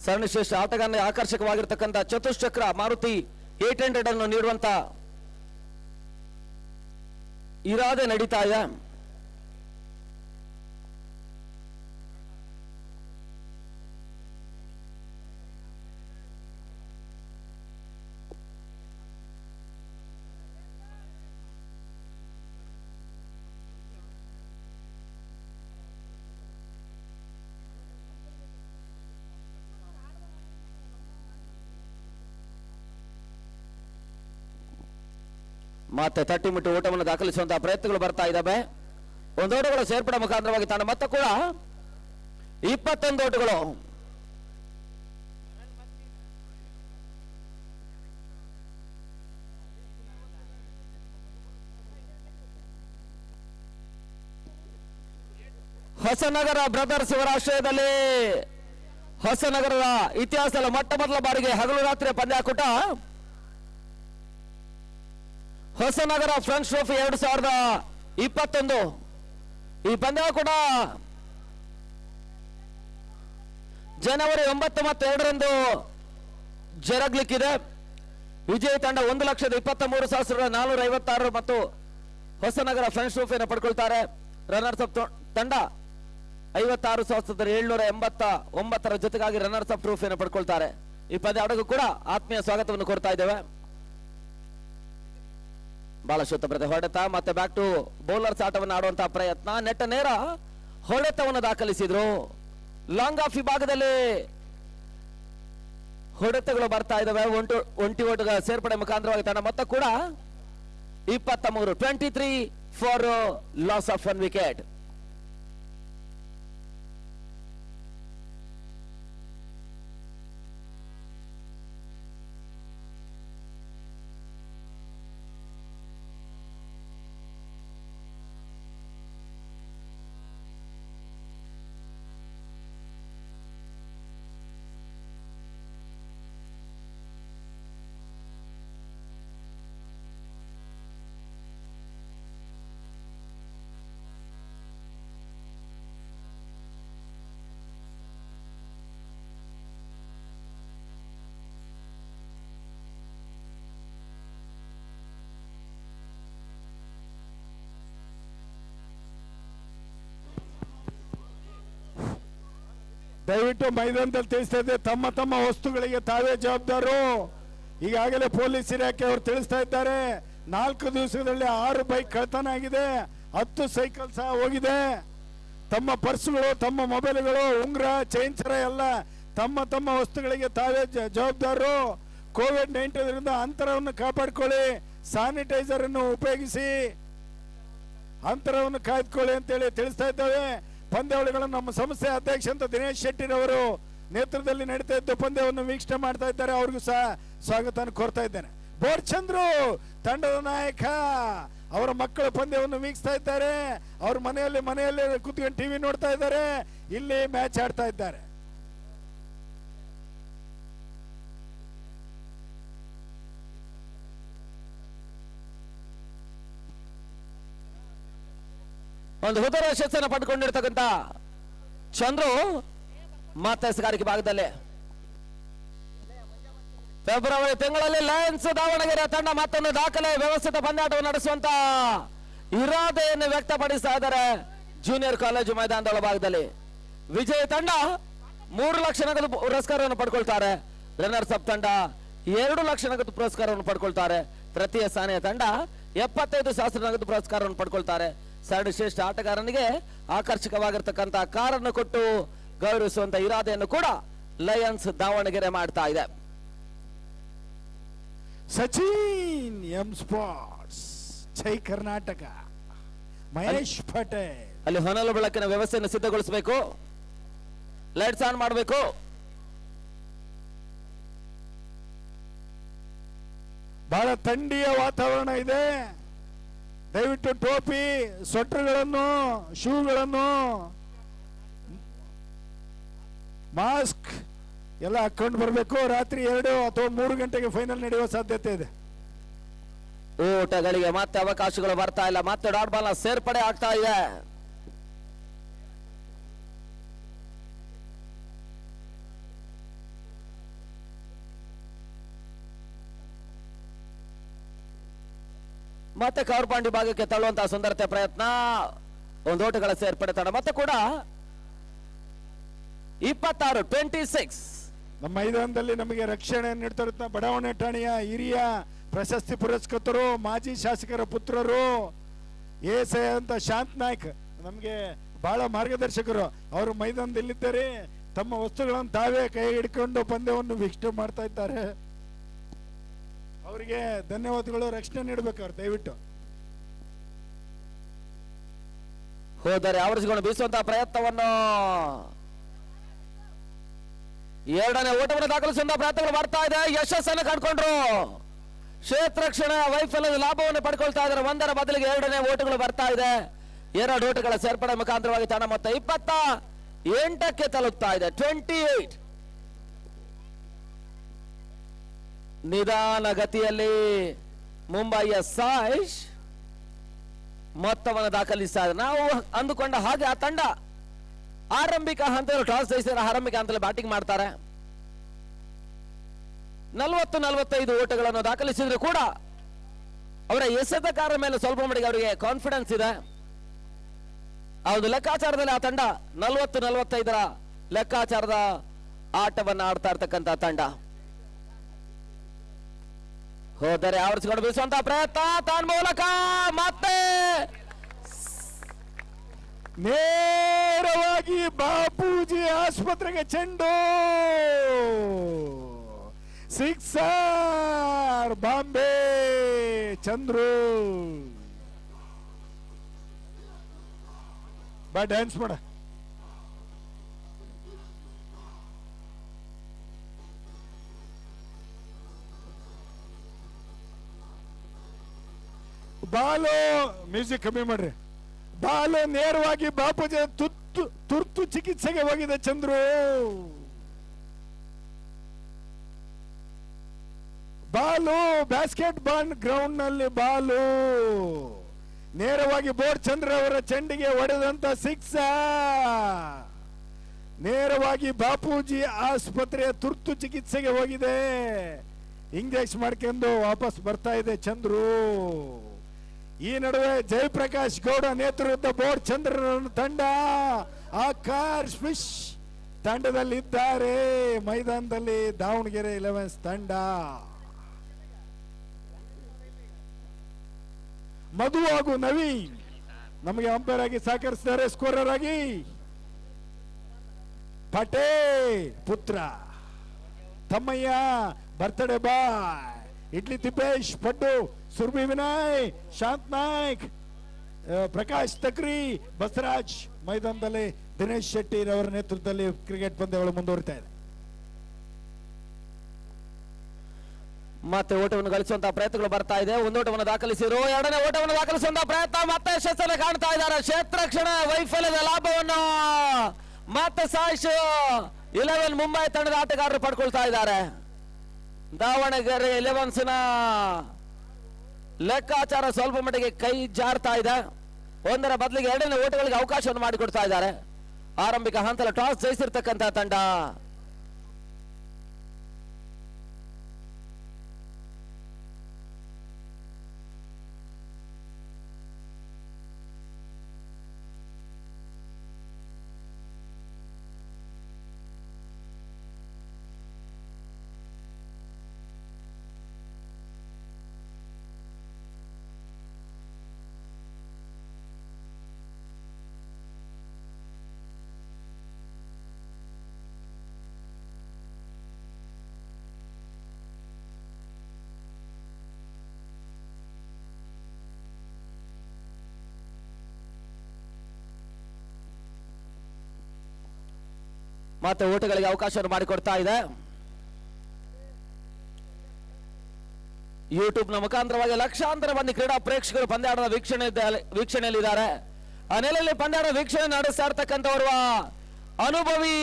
ಸರಣಿ ಶ್ರೇಷ್ಠ ಆಟಗಾರನಿಗೆ ಆಕರ್ಷಕವಾಗಿರ್ತಕ್ಕಂಥ ಚತುಶ್ಚಕ್ರ ಮಾರುತಿ 800 ಅನ್ನು ನೀಡುವಂತ ಇರಾದೆ ನಡೀತಾ ಇದೆ. ಮತ್ತೆ ತಟ್ಟಿಮಿಟ್ಟು ಓಟವನ್ನು ದಾಖಲಿಸುವಂತಹ ಪ್ರಯತ್ನಗಳು ಬರ್ತಾ ಇದ್ದಾವೆ. 1 ಓಟಗಳ ಸೇರ್ಪಡೆ ಮುಖಾಂತರವಾಗಿ ತಂಡ ಮತ್ತೆ ಕೂಡ 21 ಓಟಗಳು. ಹೊಸನಗರ ಬ್ರದರ್ಸ್ ಇವರ ಆಶ್ರಯದಲ್ಲಿ ಹೊಸನಗರದ ಇತಿಹಾಸದ ಮೊಟ್ಟ ಮೊದಲ ಬಾರಿಗೆ ಹಗಲು ರಾತ್ರಿಯ ಪಂದ್ಯಾಕೂಟ ಹೊಸನಗರ ಫ್ರೆಂಡ್ಸ್ ಟ್ರೋಫಿ 2021. ಈ ಪಂದ್ಯಾಕೂಟ ಜನವರಿ 9 ಮತ್ತು 2ರಂದು ಜರಗ್ಲಿಕ್ಕಿದೆ. ವಿಜಯಿ ತಂಡ 1,23,456 ಮತ್ತು ಹೊಸನಗರ ಫ್ರೆಂಡ್ಸ್ ಟ್ರೋಫಿಯನ್ನು ಪಡ್ಕೊಳ್ತಾರೆ. ರನ್ನರ್ಸ್ ಅಪ್ ತಂಡ 56,789 ಜೊತೆಗಾಗಿ ರನ್ನರ್ಸ್ ಅಪ್ ಟ್ರೋಫಿಯನ್ನು ಪಡ್ಕೊಳ್ತಾರೆ. ಈ ಪಂದ್ಯಾಟಕ್ಕೂ ಕೂಡ ಆತ್ಮೀಯ ಸ್ವಾಗತವನ್ನು ಕೋರ್ತಾ ಇದ್ದೇವೆ. ಬಹಳ ಶುದ್ಧ ಪ್ರತಿ ಹೊಡೆತ ಮತ್ತೆ ಬ್ಯಾಕ್ ಟು ಬೌಲರ್ಸ್ ಆಟವನ್ನು ಆಡುವಂತಹ ಪ್ರಯತ್ನ. ನೆಟ್ಟ ನೇರ ಹೊಡೆತವನ್ನು ದಾಖಲಿಸಿದ್ರು. ಲಾಂಗ್ ಆಫ್ ವಿಭಾಗದಲ್ಲಿ ಹೊಡೆತಗಳು ಬರ್ತಾ ಇದಾವೆ. ಒಂಟಿ ಓಟದ ಸೇರ್ಪಡೆ ಮುಖಾಂತರವಾಗಿ ತಂಡ ಮೊತ್ತ ಕೂಡ 23. 23 ಫಾರ್ ಲಾಸ್ ಆಫ್ 1 ವಿಕೆಟ್. ದಯವಿಟ್ಟು ಮೈದಾನದಲ್ಲಿ ತಿಳಿಸ್ತಾ ಇದೆ, ತಮ್ಮ ತಮ್ಮ ವಸ್ತುಗಳಿಗೆ ತಾವೇ ಜವಾಬ್ದಾರು. ಈಗಾಗಲೇ ಪೊಲೀಸ್ ಇಲಾಖೆ ಅವರು ತಿಳಿಸ್ತಾ ಇದ್ದಾರೆ, 4 ದಿವಸದಲ್ಲಿ 6 ಬೈಕ್ ಕಳ್ತನ ಆಗಿದೆ, 10 ಸೈಕಲ್ ಸಹ ಹೋಗಿದೆ. ತಮ್ಮ ಪರ್ಸುಗಳು, ತಮ್ಮ ಮೊಬೈಲ್ಗಳು, ಉಂಗುರ, ಚೈನ್ ಸರ ಎಲ್ಲ ತಮ್ಮ ತಮ್ಮ ವಸ್ತುಗಳಿಗೆ ತಾವೇ ಜವಾಬ್ದಾರು. ಕೋವಿಡ್-19 ಅಂತರವನ್ನು ಕಾಪಾಡಿಕೊಳ್ಳಿ, ಸ್ಯಾನಿಟೈಸರ್ ಅನ್ನು ಉಪಯೋಗಿಸಿ, ಅಂತರವನ್ನು ಕಾಯ್ದುಕೊಳ್ಳಿ ಅಂತೇಳಿ ತಿಳಿಸ್ತಾ ಇದ್ದೇವೆ. ಪಂದ್ಯಾವಳಿಗಳು ನಮ್ಮ ಸಂಸ್ಥೆ ಅಧ್ಯಕ್ಷ ಅಂತ ದಿನೇಶ್ ಶೆಟ್ಟಿರವರು ನೇತೃತ್ವದಲ್ಲಿ ನಡೀತಾ ಇದ್ದು ಪಂದ್ಯವನ್ನು ವೀಕ್ಷಣೆ ಮಾಡ್ತಾ ಇದ್ದಾರೆ. ಅವ್ರಿಗೂ ಸಹ ಸ್ವಾಗತ ಕೋರ್ತಾ ಇದ್ದೇನೆ. ಬೋರ್ಚಂದ್ರು ತಂಡದ ನಾಯಕ, ಅವರ ಮಕ್ಕಳು ಪಂದ್ಯವನ್ನು ವೀಕ್ಷಿಸ್ತಾ ಇದ್ದಾರೆ. ಅವ್ರ ಮನೆಯಲ್ಲಿ ಕೂತ್ಕೊಂಡು ಟಿವಿ ನೋಡ್ತಾ ಇದ್ದಾರೆ, ಇಲ್ಲಿ ಮ್ಯಾಚ್ ಆಡ್ತಾ ಇದ್ದಾರೆ. ಒಂದು ಹುದರ ಯಶಸ್ಸನ್ನು ಪಡ್ಕೊಂಡಿರ್ತಕ್ಕಂಥ ಚಂದ್ರು ಮಾತೇಸಗಾರಿಕೆ ಭಾಗದಲ್ಲಿ ಫೆಬ್ರವರಿ ತಿಂಗಳಲ್ಲಿ ಲಯನ್ಸ್ ದಾವಣಗೆರೆ ತಂಡ ಮತ್ತೊಂದು ದಾಖಲೆ ವ್ಯವಸ್ಥಿತ ಪಂದ್ಯಾಟವನ್ನು ನಡೆಸುವಂತ ಇರಾದೆಯನ್ನು ವ್ಯಕ್ತಪಡಿಸ್ತಾ ಇದ್ದಾರೆ ಜೂನಿಯರ್ ಕಾಲೇಜು ಮೈದಾನದ ಭಾಗದಲ್ಲಿ. ವಿಜಯ ತಂಡ 3 ಲಕ್ಷ ನಗದು ಪುರಸ್ಕಾರವನ್ನು ಪಡ್ಕೊಳ್ತಾರೆ. ರನ್ನರ್ಸ್ ಅಪ್ ತಂಡ 2 ಲಕ್ಷ ನಗದು ಪುರಸ್ಕಾರವನ್ನು ಪಡ್ಕೊಳ್ತಾರೆ. ತೃತೀಯ ಸ್ಥಾನೀಯ ತಂಡ 75,000 ನಗದು ಪುರಸ್ಕಾರವನ್ನು ಪಡ್ಕೊಳ್ತಾರೆ. ಸರಣಿ ಶ್ರೇಷ್ಠ ಆಟಗಾರನಿಗೆ ಆಕರ್ಷಕವಾಗಿರ್ತಕ್ಕಂಥ ಕಾರನ್ನು ಕೊಟ್ಟು ಗೌರವಿಸುವಂತ ಇರಾದೆಯನ್ನು ಕೂಡ ಲಯನ್ಸ್ ದಾವಣಗೆರೆ ಮಾಡ್ತಾ ಇದೆ. ಸಚಿನ್ ಎಂ ಸ್ಪೋರ್ಟ್ಸ್ ಜೈ ಕರ್ನಾಟಕ, ಮಹೇಶ್ ಪಟೇಲ್ ಅಲ್ಲಿ ಹೊನಲು ಬೆಳಕಿನ ವ್ಯವಸ್ಥೆಯನ್ನು ಸಿದ್ಧಗೊಳಿಸಬೇಕು, ಲೈಟ್ಸ್ ಆನ್ ಮಾಡಬೇಕು. ಬಹಳ ಥಂಡಿಯ ವಾತಾವರಣ ಇದೆ. ದಯವಿಟ್ಟು ಟೋಪಿ, ಸ್ವೆಟರ್ಗಳನ್ನು, ಶೂಗಳನ್ನು, ಮಾಸ್ಕ್ ಎಲ್ಲ ಹಾಕೊಂಡು ಬರಬೇಕು. ರಾತ್ರಿ 2 ಅಥವಾ 3 ಗಂಟೆಗೆ ಫೈನಲ್ ನಡೆಯುವ ಸಾಧ್ಯತೆ ಇದೆ. ಊಟಗಳಿಗೆ ಮತ್ತೆ ಅವಕಾಶಗಳು ಬರ್ತಾ ಇಲ್ಲ. ಮತ್ತೆ ಡಾಟ್ ಬಾಲ್ ಸೇರ್ಪಡೆ ಆಗ್ತಾ ಇದೆ. ಮತ್ತೆ ಕವರ್ ಪಾಂಡಿ ಭಾಗಕ್ಕೆ ತಳ್ಳುವಂತಹ ಸುಂದರತೆ ಪ್ರಯತ್ನ. ಒಂದು ಓಟಗಳ ಸೇರ್ಪಡೆ ತಂಡ ಮತ್ತೆ ಕೂಡ 26 ನಮ್ಮ ಮೈದಾನದಲ್ಲಿ ನಮಗೆ ರಕ್ಷಣೆ ನೀಡ್ತಾ ಬಡಾವಣೆ ಠಾಣೆಯ ಹಿರಿಯ ಪ್ರಶಸ್ತಿ ಪುರಸ್ಕೃತರು, ಮಾಜಿ ಶಾಸಕರ ಪುತ್ರರು, ಎಎಸ್ಐ ಅಂತ ಶಾಂತ್ ನಾಯ್ಕ್ ನಮಗೆ ಬಹಳ ಮಾರ್ಗದರ್ಶಕರು. ಅವರು ಮೈದಾನದಲ್ಲಿದ್ದಾರೆ. ತಮ್ಮ ವಸ್ತುಗಳನ್ನು ತಾವೇ ಕೈ ಹಿಡ್ಕೊಂಡು ಪಂದ್ಯವನ್ನು ವೀಕ್ಷಣೆ ಮಾಡ್ತಾ ಇದ್ದಾರೆ. ಅವರಿಗೆ ಧನ್ಯವಾದಗಳು. ರಕ್ಷಣೆ ನೀಡಬೇಕು ಅವ್ರು ದಯವಿಟ್ಟು. ಹೋದರೆ ಆವರಿಸಿಕೊಂಡು ಬೀಸುವಂತಹ ಪ್ರಯತ್ನವನ್ನು, ಎರಡನೇ ಓಟವನ್ನು ದಾಖಲಿಸುವಂತಹ ಪ್ರಯತ್ನಗಳು ಬರ್ತಾ ಇದೆ. ಯಶಸ್ಸನ್ನು ಕಂಡುಕೊಂಡ್ರು. ಕ್ಷೇತ್ರ ರಕ್ಷಣಾ ವೈಫಲ್ಯದ ಲಾಭವನ್ನು ಪಡ್ಕೊಳ್ತಾ ಇದ್ದಾರೆ. 1ರ ಬದಲಿಗೆ 2ನೇ ಓಟಗಳು ಬರ್ತಾ ಇದೆ. 2 ಓಟಗಳ ಸೇರ್ಪಡೆ ಮುಖಾಂತರವಾಗಿ ತಂಡ ಮೊತ್ತ 28ಕ್ಕೆ ತಲುಪ್ತಾ ಇದೆ. 28 ನಿಧಾನ ಗತಿಯಲ್ಲಿ ಮುಂಬಯಿಯ ಸಾಯಿಶ್ ಮೊತ್ತವನ್ನು ದಾಖಲಿಸ್ತಾ ಇದೆ. ನಾವು ಅಂದುಕೊಂಡ ಹಾಗೆ ಆ ತಂಡ ಆರಂಭಿಕ ಹಂತದಲ್ಲಿ ಟಾಸ್ ಜಯಿಸಿದರೆ ಆರಂಭಿಕ ಹಂತದಲ್ಲಿ ಬ್ಯಾಟಿಂಗ್ ಮಾಡ್ತಾರೆ. 40-45 ಓಟಗಳನ್ನು ದಾಖಲಿಸಿದ್ರು ಕೂಡ ಅವರ ಎಸೆತಗಾರರ ಮೇಲೆ ಸ್ವಲ್ಪ ಮಟ್ಟಿಗೆ ಅವರಿಗೆ ಕಾನ್ಫಿಡೆನ್ಸ್ ಇದೆ. ಆ ಒಂದು ಲೆಕ್ಕಾಚಾರದಲ್ಲಿ ಆ ತಂಡ 40-45ರ ಲೆಕ್ಕಾಚಾರದ ಆಟವನ್ನು ಆಡ್ತಾ ಇರ್ತಕ್ಕಂಥ ತಂಡ. ಹೋದರೆ ಆವರಿಸಿಕೊಂಡು ಬೀಸುವಂತಹ ಪ್ರಯತ್ನ ತನ್ನ ಮೂಲಕ ಮತ್ತೆ ನೇರವಾಗಿ ಬಾಪೂಜಿ ಆಸ್ಪತ್ರೆಗೆ ಚೆಂಡು. 6 ಬಾಂಬೆ ಚಂದ್ರು. ಬಾ ಡ್ಯಾನ್ಸ್ ಮಾಡ. ಬಾಲು ಮ್ಯೂಸಿಕ್ ಕಮ್ಮಿ ಮಾಡ್ರಿ. ಬಾಲು ನೇರವಾಗಿ ಬಾಪೂಜಿ ತುರ್ತು ಚಿಕಿತ್ಸೆಗೆ ಹೋಗಿದೆ Chandru. Balu basketball ground ನಲ್ಲಿ ಬಾಲು ನೇರವಾಗಿ ಬೋರ್ ಚಂದ್ರ ಅವರ ಚೆಂಡಿಗೆ ಹೊಡೆದಂತ 6 ನೇರವಾಗಿ ಬಾಪೂಜಿ ಆಸ್ಪತ್ರೆಯ ತುರ್ತು ಚಿಕಿತ್ಸೆಗೆ ಹೋಗಿದೆ. ಇಂಜೆಕ್ಷನ್ ಮಾಡ್ಕೊಂಡು ವಾಪಸ್ ಬರ್ತಾ ಇದೆ ಚಂದ್ರು. ಈ ನಡುವೆ ಜಯಪ್ರಕಾಶ್ ಗೌಡ ನೇತೃತ್ವದ ಬೋರ್ ಚಂದ್ರನ ತಂಡ ಆಕಾಶ್ ಫಿಶ್ ತಂಡದಲ್ಲಿದ್ದಾರೆ. ಮೈದಾನದಲ್ಲಿ ದಾವಣಗೆರೆ 11 ತಂಡ. ಮಧು ಹಾಗೂ ನವೀನ್ ನಮಗೆ ಅಂಪೈರ್ ಆಗಿ ಸಹಕರಿಸಿದ್ದಾರೆ. ಸ್ಕೋರರ್ ಆಗಿ ಪಟೇಲ್ ಪುತ್ರ ತಮ್ಮಯ್ಯ, ಬರ್ತ್ಡೇ ಬಾಯ್, ಇಡ್ಲಿ ತಿಪ್ಪೇಶ್, ಪಡ್ಡು, ಸುರ್ಬಿ ವಿನಯ್, ಶಾಂತ್ ನಾಯ್ಕ್, ಪ್ರಕಾಶ್ ತಕ್ರಿ, ಬಸವರಾಜ್. ಮೈದಾನದಲ್ಲಿ ದಿನೇಶ್ ಶೆಟ್ಟಿ ಅವರ ನೇತೃತ್ವದಲ್ಲಿ ಕ್ರಿಕೆಟ್ ಪಂದ್ಯಗಳು ಮುಂದುವರಿತಾ ಇದೆ. ಮತ್ತೆ ಓಟವನ್ನು ಗಳಿಸುವಂತಹ ಪ್ರಯತ್ನಗಳು ಬರ್ತಾ ಇದೆ. 1 ಓಟವನ್ನು ದಾಖಲಿಸಿದ್ರು. 2ನೇ ಓಟವನ್ನು ದಾಖಲಿಸುವಂತಹ ಪ್ರಯತ್ನ ಮತ್ತೆ ಯಶಸ್ಸನ್ನು ಕಾಣ್ತಾ ಇದ್ದಾರೆ. ಕ್ಷೇತ್ರ ರಕ್ಷಣಾ ವೈಫಲ್ಯದ ಲಾಭವನ್ನು ಮತ್ತೆ ಸಾಯಿಶ್ 11 ಮುಂಬೈ ತಂಡದ ಆಟಗಾರರು ಪಡ್ಕೊಳ್ತಾ ಇದ್ದಾರೆ. ದಾವಣಗೆರೆ 11ನ ಲೆಕ್ಕಾಚಾರ ಸ್ವಲ್ಪ ಮಟ್ಟಿಗೆ ಕೈ ಜಾರ್ತಾ ಇದೆ. 1ರ ಬದಲಿಗೆ 2ನೇ ಓಟಗಳಿಗೆ ಅವಕಾಶವನ್ನು ಮಾಡಿಕೊಡ್ತಾ ಇದ್ದಾರೆ. ಆರಂಭಿಕ ಹಂತದಲ್ಲಿ ಟಾಸ್ ಜಯಿಸಿರ್ತಕ್ಕಂಥ ತಂಡ. ಮತ್ತೆ ಓಟಗಳಿಗೆ ಅವಕಾಶವನ್ನು ಮಾಡಿಕೊಡ್ತಾ ಇದೆ. ಯೂಟ್ಯೂಬ್ ನ ಮುಖಾಂತರವಾಗಿ ಲಕ್ಷಾಂತರ ಮಂದಿ ಕ್ರೀಡಾ ಪ್ರೇಕ್ಷಕರು ಪಂದ್ಯಾಟದ ವೀಕ್ಷಣೆಯಲ್ಲಿದ್ದಾರೆ. ಆ ನೆಲೆಯಲ್ಲಿ ಪಂದ್ಯಾಟ ವೀಕ್ಷಣೆ ನಡೆಸ್ತಾ ಇರ್ತಕ್ಕಂಥವರು ಅನುಭವಿ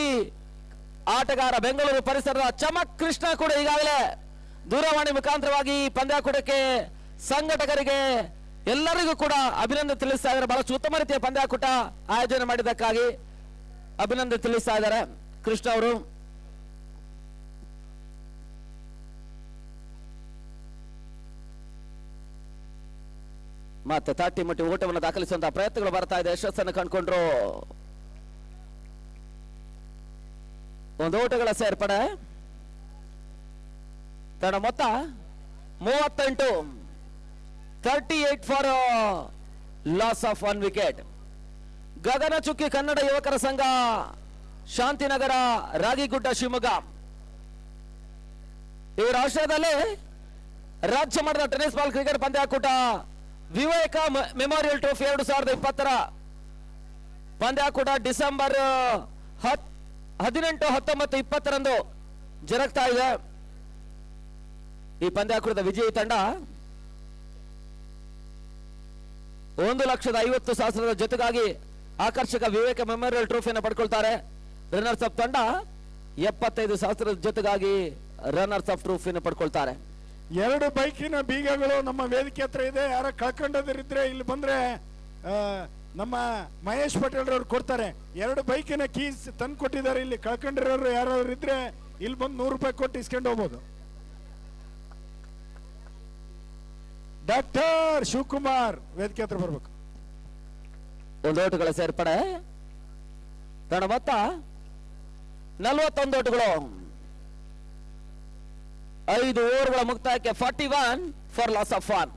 ಆಟಗಾರ ಬೆಂಗಳೂರು ಪರಿಸರದ ಚಮಕ್ ಕೃಷ್ಣ ಕೂಡ ಈಗಾಗಲೇ ದೂರವಾಣಿ ಮುಖಾಂತರವಾಗಿ ಪಂದ್ಯಾಕೂಟಕ್ಕೆ ಸಂಘಟಕರಿಗೆ ಎಲ್ಲರಿಗೂ ಕೂಡ ಅಭಿನಂದನೆ ತಿಳಿಸ್ತಾ ಇದ್ದಾರೆ. ಬಹಳಷ್ಟು ಉತ್ತಮ ರೀತಿಯ ಪಂದ್ಯಾಕೂಟ ಆಯೋಜನೆ ಮಾಡಿದ್ದಕ್ಕಾಗಿ ಅಭಿನಂದನೆ ತಿಳಿಸ್ತಾ ಇದ್ದಾರೆ ಕೃಷ್ಣ ಅವರು. ಮತ್ತೆ ತಟ್ಟಿ ಮುಟ್ಟಿ ಓಟವನ್ನು ದಾಖಲಿಸುವಂತಹ ಪ್ರಯತ್ನಗಳು ಬರ್ತಾ ಇದೆ. ಯಶಸ್ಸನ್ನು ಕಂಡುಕೊಂಡ್ರು. ಒಂದು ಓಟಗಳ ಸೇರ್ಪಡೆ. ತನ್ನ ಮೊತ್ತ 38, 38 for loss of 1 wicket. Gaganachukki Kannada ಯುವಕರ ಸಂಘ, ಶಾಂತಿನಗರ, ರಾಗಿಗುಡ್ಡ, ಶಿವಮೊಗ್ಗ. ಇವರ ಆಶ್ರಯದಲ್ಲಿ ರಾಜ್ಯ ಮಟ್ಟದ ಟೆನ್ನಿಸ್ ಬಾಲ್ ಕ್ರಿಕೆಟ್ ಪಂದ್ಯಾಕೂಟ ವಿವೇಕ ಮೆಮೋರಿಯಲ್ ಟ್ರೋಫಿ 2020 ಪಂದ್ಯಾಕೂಟ ಡಿಸೆಂಬರ್ 18, 19, 20 ಜರುಗ್ತಾ ಇದೆ. ಈ ಪಂದ್ಯಾಕೂಟದ ವಿಜಯಿ ತಂಡ 1,50,000 ಜೊತೆಗಾಗಿ ಆಕರ್ಷಕ ವಿವೇಕ ಮೆಮೋರಿಯಲ್ ಟ್ರೋಫಿಯನ್ನು ಪಡ್ಕೊಳ್ತಾರೆ. ರನ್ನರ್ಸ್ ಅಪ್ ತಂಡ 75,000 ಜೊತೆಗಾಗಿ ರನ್ನರ್ಸ್ ಅಪ್ ಟ್ರೋಫಿಯನ್ನು ಪಡ್ಕೊಳ್ತಾರೆ. 2 ಬೈಕಿನ ಬೀಗಗಳು ನಮ್ಮ ವೇದಿಕೆ ಹತ್ರ ಇದೆ. ಯಾರ ಕಳ್ಕೊಂಡದಿದ್ರೆ ಇಲ್ಲಿ ಬಂದ್ರೆ ನಮ್ಮ ಮಹೇಶ್ ಪಟೇಲ್ ರವರು ಕೊಡ್ತಾರೆ. 2 ಬೈಕಿನ ಕೀಸ್ ತಂದು ಕೊಟ್ಟಿದ್ದಾರೆ. ಇಲ್ಲಿ ಕಳ್ಕೊಂಡಿರೋರು ಯಾರಾದ್ರು ಇದ್ರೆ ಇಲ್ಲಿ ಬಂದು 100 ರೂಪಾಯಿ ಕೊಟ್ಟು ಇಸ್ಕೊಂಡು ಹೋಗ್ಬೋದು. ಡಾಕ್ಟರ್ ಶಿವಕುಮಾರ್ ವೇದಿಕೆ ಹತ್ರ ಬರ್ಬೇಕು. ಒಂದು ಓಟುಗಳ ಸೇರ್ಪಡೆ. ತನ್ನ ಮೊತ್ತ 41 ಓಟುಗಳು. 5 ಓವರ್ಗಳ ಮುಕ್ತಾಯಕ್ಕೆ 41 ಫಾರ್ ಲಾಸ್ ಆಫ್ 1.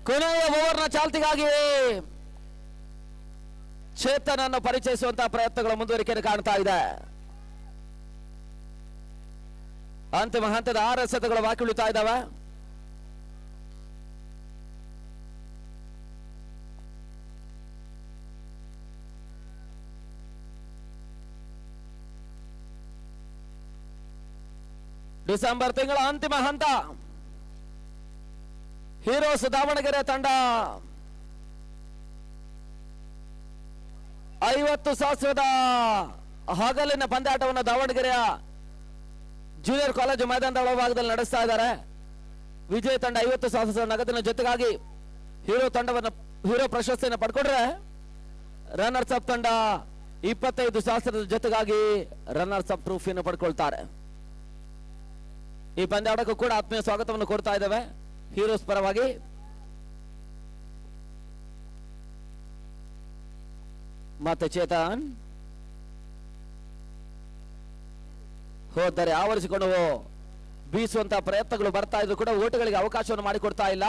ಕೊನೆಯ ಓವರ್ನ ಚಾಲ್ತಿಗಾಗಿ ಚೇತನ್ ಅನ್ನು ಪರಿಚಯಿಸುವಂತಹ ಪ್ರಯತ್ನಗಳು ಮುಂದುವರಿಕೆಯನ್ನು ಕಾಣ್ತಾ ಇದೆ. ಅಂತಿಮ ಹಂತದ 6 ಎಸೆತಗಳು ಬಾಕಿ ಉಳಿತಾ ಇದ್ದಾವೆ. ಡಿಸೆಂಬರ್ ತಿಂಗಳ ಅಂತಿಮ ಹಂತ. ಹೀರೋಸ್ ದಾವಣಗೆರೆ ತಂಡ 50,000 ಹಗಲಿನ ಪಂದ್ಯಾಟವನ್ನು ದಾವಣಗೆರೆಯ ಜೂನಿಯರ್ ಕಾಲೇಜು ಮೈದಾನದ ಒಳಭಾಗದಲ್ಲಿ ನಡೆಸ್ತಾ ಇದ್ದಾರೆ. ವಿಜಯ ತಂಡ 50,000 ನಗದಿನ ಜೊತೆಗಾಗಿ ಹೀರೋ ಪ್ರಶಸ್ತಿಯನ್ನು ಪಡ್ಕೊಂಡ್ರೆ, ರನ್ನರ್ಸ್ ಅಪ್ ತಂಡ 25,000 ಜೊತೆಗಾಗಿ ರನ್ನರ್ಸ್ ಅಪ್ ಟ್ರೋಫಿಯನ್ನು ಪಡ್ಕೊಳ್ತಾರೆ. ಈ ಪಂದ್ಯಾಟಕ್ಕೂ ಕೂಡ ಆತ್ಮೀಯ ಸ್ವಾಗತವನ್ನು ಕೊಡ್ತಾ ಇದ್ದೇವೆ ಹೀರೋಸ್ ಪರವಾಗಿ. ಮತ್ತೆ ಚೇತನ್ ಹೋದರೆ ಆವರಿಸಿಕೊಂಡು ಬೀಸುವಂತಹ ಪ್ರಯತ್ನಗಳು ಬರ್ತಾ ಇದ್ರು ಕೂಡ ಓಟಗಳಿಗೆ ಅವಕಾಶವನ್ನು ಮಾಡಿಕೊಡ್ತಾ ಇಲ್ಲ.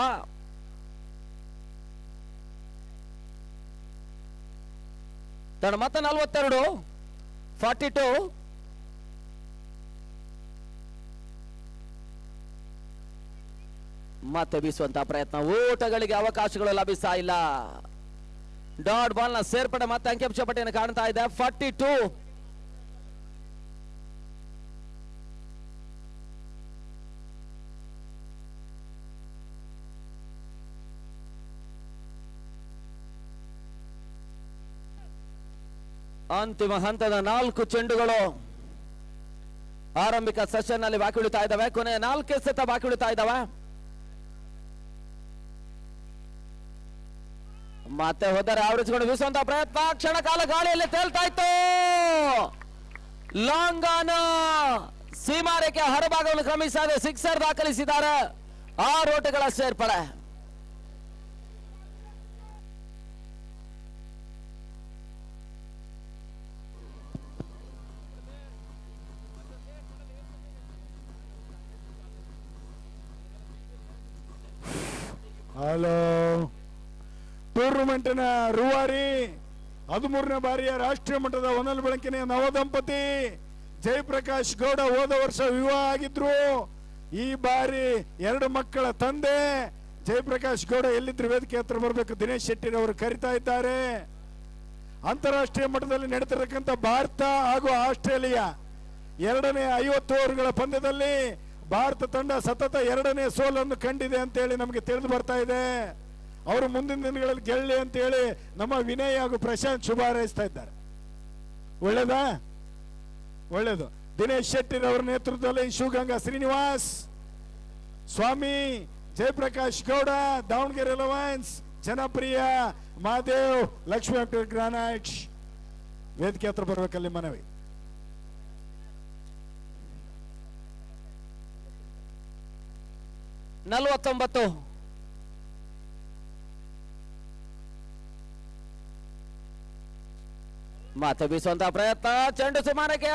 ತನ್ನ ಮತ್ತೆ 42, 42. ಮತ್ತೆ ಬೀಸುವಂತಹ ಪ್ರಯತ್ನ, ಓಟಗಳಿಗೆ ಅವಕಾಶಗಳು ಲಭಿಸ್ತಾ ಇಲ್ಲ. ಡಾಟ್ ಬಾಲ್ ನ ಸೇರ್ಪಡೆ ಮತ್ತೆ ಅಂಕಿಅಂಶ ಪಟ್ಟಿಯನ್ನು ಕಾಣ್ತಾ ಇದೆ. 42. ಅಂತಿಮ ಹಂತದ 4 ಚೆಂಡುಗಳು ಆರಂಭಿಕ ಸೆಷನ್ ನಲ್ಲಿ ಬಾಕಿ ಉಳಿತಾ ಇದ್ದಾವೆ. ಕೊನೆಯ 4 ಎಸೆತ ಬಾಕಿ ಉಳಿತಾ ಇದ್ದಾವೆ. ಮತ್ತೆ ಹೋದರೆ ಆವರಿಸಿಕೊಂಡು ಬೀಸುವಂತ ಪ್ರಯತ್ನ, ಕ್ಷಣ ಕಾಲ ಗಾಳಿಯಲ್ಲಿ ತೇಲ್ತಾ ಇತ್ತು. ಲಾಂಗ್ ಆನ್, ಸೀಮಾರೇಖೆ ಹೊರಭಾಗವನ್ನು ಕ್ರಮಿಸದೆ ಸಿಕ್ಸರ್ ದಾಖಲಿಸಿದ್ದಾರೆ. 6 ಓಟಗಳ ಸೇರ್ಪಡೆ. ಹಲೋ, ಟೂರ್ನಮೆಂಟಿನ ರೂವಾರಿ 13ನೇ ಬಾರಿಯ ರಾಷ್ಟ್ರೀಯ ಮಟ್ಟದ ಹೊನಲು ಬೆಳಕಿನ ನವದಂಪತಿ ಜಯಪ್ರಕಾಶ್ ಗೌಡ ಹೋದ ವರ್ಷ ವಿವಾಹ ಆಗಿದ್ರು. ಈ ಬಾರಿ 2 ಮಕ್ಕಳ ತಂದೆ ಜಯಪ್ರಕಾಶ್ ಗೌಡ ಎಲ್ಲಿದ್ರು ವೇದಿಕೆ ಹತ್ರ ಬರಬೇಕು. ದಿನೇಶ್ ಶೆಟ್ಟಿರವರು ಕರಿತಾ ಇದ್ದಾರೆ. ಅಂತಾರಾಷ್ಟ್ರೀಯ ಮಟ್ಟದಲ್ಲಿ ನಡೆದಿರತಕ್ಕಂಥ ಭಾರತ ಹಾಗೂ ಆಸ್ಟ್ರೇಲಿಯಾ 2ನೇ 50 ಓವರ್ಗಳ ಪಂದ್ಯದಲ್ಲಿ ಭಾರತ ತಂಡ ಸತತ 2ನೇ ಸೋಲನ್ನು ಕಂಡಿದೆ ಅಂತೇಳಿ ನಮಗೆ ತಿಳಿದು ಬರ್ತಾ ಇದೆ. ಅವರು ಮುಂದಿನ ದಿನಗಳಲ್ಲಿ ಗೆಲ್ಲಿ ಅಂತೇಳಿ ನಮ್ಮ ವಿನಯ್ ಹಾಗೂ ಪ್ರಶಾಂತ್ ಶುಭ ಹಾರೈಸ್ತಾ ಇದ್ದಾರೆ. ಒಳ್ಳೇದಾ? ಒಳ್ಳೇದು. ದಿನೇಶ್ ಶೆಟ್ಟಿರವರ ನೇತೃತ್ವದಲ್ಲಿ ಶಿವಗಂಗಾ ಶ್ರೀನಿವಾಸ್ ಸ್ವಾಮಿ, ಜಯಪ್ರಕಾಶ್ ಗೌಡ, ದಾವಣಗೆರೆ ಲಯನ್ಸ್, ಜನಪ್ರಿಯ ಮಹಾದೇವ್, ಲಕ್ಷ್ಮೀ ಗ್ರಾನೈಟ್ ವೇದಿಕೆ ಹತ್ರ ಬರಬೇಕಲ್ಲಿ ಮನವಿ. ಮತ್ತೆ ಬೀಸುವಂತ ಪ್ರಯತ್ನ, ಚೆಂಡು ಸುಮಾರಕ್ಕೆ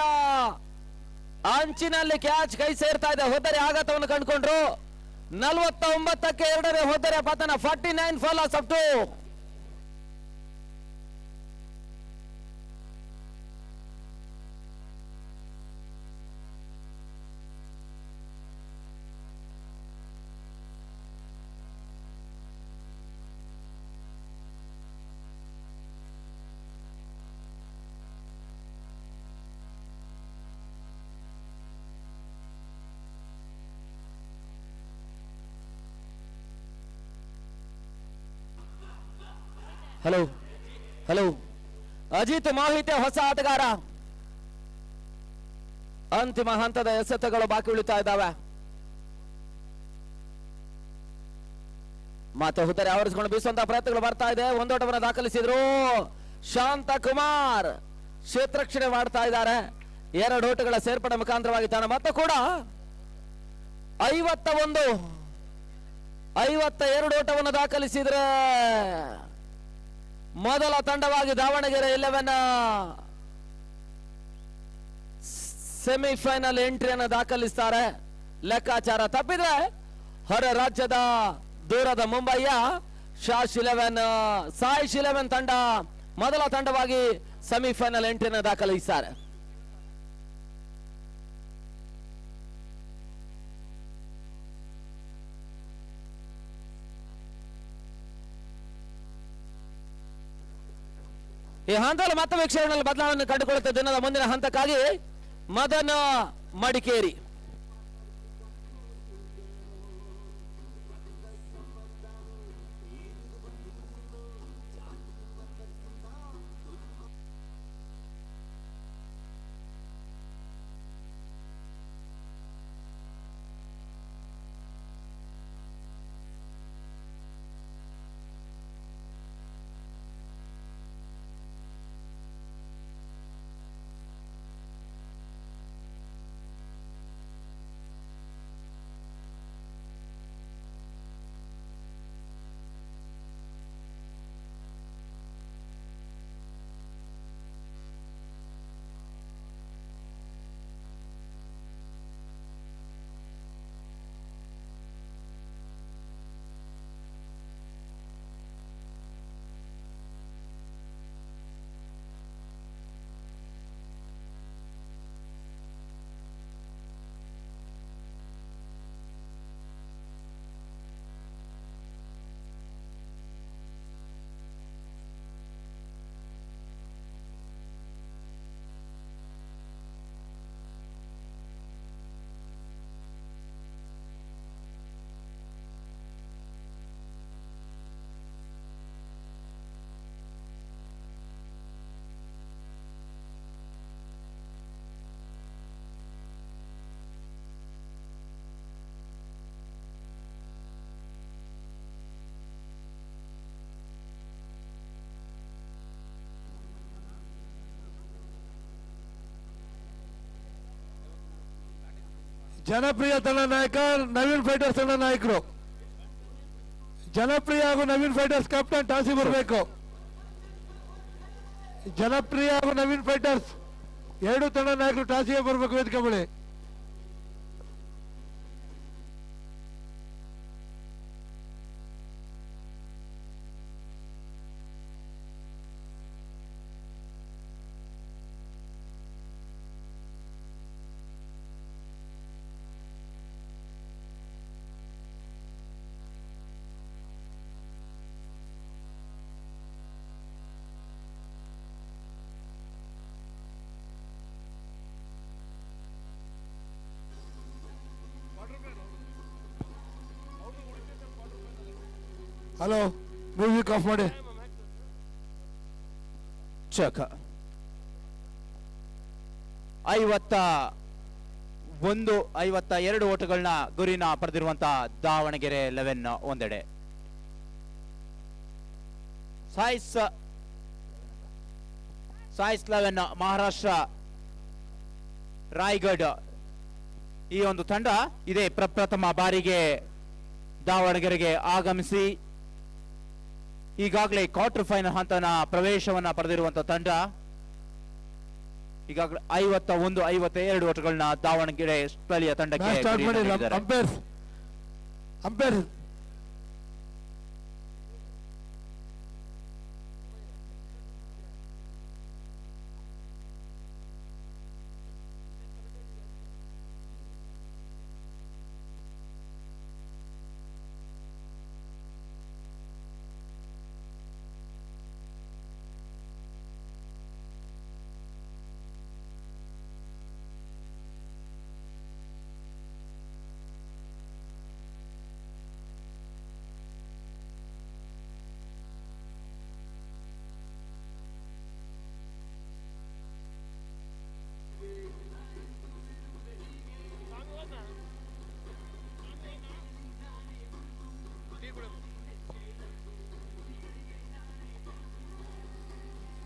ಅಂಚಿನಲ್ಲಿ ಕ್ಯಾಚ್ ಕೈ ಸೇರ್ತಾ ಇದೆ. ಹೋದರೆ ಆಘಾತವನ್ನು ಕಂಡುಕೊಂಡ್ರು. 49ಕ್ಕೆ 2ನೇ ಹೋದರೆ ಪತನ. 49 fall of 2. Hello hello, Ajit Mohite ಹೊಸ ಆಟಗಾರ. ಅಂತಿಮ ಹಂತದ ಎಸೆತಗಳು ಬಾಕಿ ಉಳಿತಾ ಇದ್ದಾವೆ. ಮತ್ತೆ ಹುದರೆ ಆವರಿಸಿಕೊಂಡು ಬೀಸುವಂತಹ ಪ್ರಯತ್ನಗಳು ಬರ್ತಾ ಇದೆ. ಒಂದೋಟವನ್ನು ದಾಖಲಿಸಿದ್ರು. ಶಾಂತಕುಮಾರ್ ಕ್ಷೇತ್ರರಕ್ಷಣೆ ಮಾಡ್ತಾ ಇದ್ದಾರೆ. 2 ಓಟಗಳ ಸೇರ್ಪಡೆ ಮುಖಾಂತರವಾಗಿ ತಾನು ಮತ್ತೆ ಕೂಡ 52 ಓಟವನ್ನು ದಾಖಲಿಸಿದ್ರೆ ಮೊದಲ ತಂಡವಾಗಿ ದಾವಣಗೆರೆ 11 ಸೆಮಿಫೈನಲ್ ಎಂಟ್ರಿಯನ್ನು ದಾಖಲಿಸ್ತಾರೆ. ಲೆಕ್ಕಾಚಾರ ತಪ್ಪಿದ್ರೆ ಹೊರ ರಾಜ್ಯದ ದೂರದ ಮುಂಬೈಯ ಸಾಯ್ಸ್ 11 ತಂಡ ಮೊದಲ ತಂಡವಾಗಿ ಸೆಮಿಫೈನಲ್ ಎಂಟ್ರಿಯನ್ನು ದಾಖಲಿಸ್ತಾರೆ. ಈ ಹಂತದಲ್ಲಿ ಮತ್ತೆ ವೀಕ್ಷಣೆಯಲ್ಲಿ ಬದಲಾವಣೆ ಕಂಡುಕೊಳ್ಳುತ್ತೆ. ದಿನದ ಮುಂದಿನ ಹಂತಕ್ಕಾಗಿ ಮದನ ಮಡಿಕೇರಿ. ಜನಪ್ರಿಯ ತಂಡ ನಾಯಕ ನವೀನ್ ಫೈಟರ್ಸ್ ತಂಡ ನಾಯಕರು. ಜನಪ್ರಿಯ ಹಾಗೂ ನವೀನ್ ಫೈಟರ್ಸ್ ಕ್ಯಾಪ್ಟನ್ ಟಾಸಿ ಬರಬೇಕು. ಜನಪ್ರಿಯ ಹಾಗೂ ನವೀನ್ ಫೈಟರ್ಸ್ ಎರಡು ತಂಡ ನಾಯಕರು ಟಾಸಿಗೆ ಬರಬೇಕು ವೇದಿಕೆ ಬಳಿ. ಹಲೋ, ಮ್ಯೂಸಿಕ್ ಆಫ್ ಮಾಡಿ. ಚಕ 52 ಓಟಗಳನ್ನ ಗುರಿನ ಪಡೆದಿರುವಂತಹ ದಾವಣಗೆರೆ 11 ಒಂದೆಡೆ. ಸಾಯ್ಸ್ 11 ಮಹಾರಾಷ್ಟ್ರ ರಾಯಗಢ ಈ ಒಂದು ತಂಡ ಇದೇ ಪ್ರಪ್ರಥಮ ಬಾರಿಗೆ ದಾವಣಗೆರೆಗೆ ಆಗಮಿಸಿ ಈಗಾಗಲೇ ಕ್ವಾರ್ಟರ್ ಫೈನಲ್ ಹಂತನ ಪ್ರವೇಶವನ್ನ ಪಡೆದಿರುವಂತಹ ತಂಡ. ಈಗಾಗಲೇ 52 ಓಟಗಳನ್ನ ದಾವಣಗೆರೆ ಸ್ಥಳೀಯ ತಂಡಕ್ಕೆ ಸ್ಟಾರ್ಟ್ ಮಾಡಿ. ನೀಡಿದ್ದಾರೆ. ಅಂಪೈರ್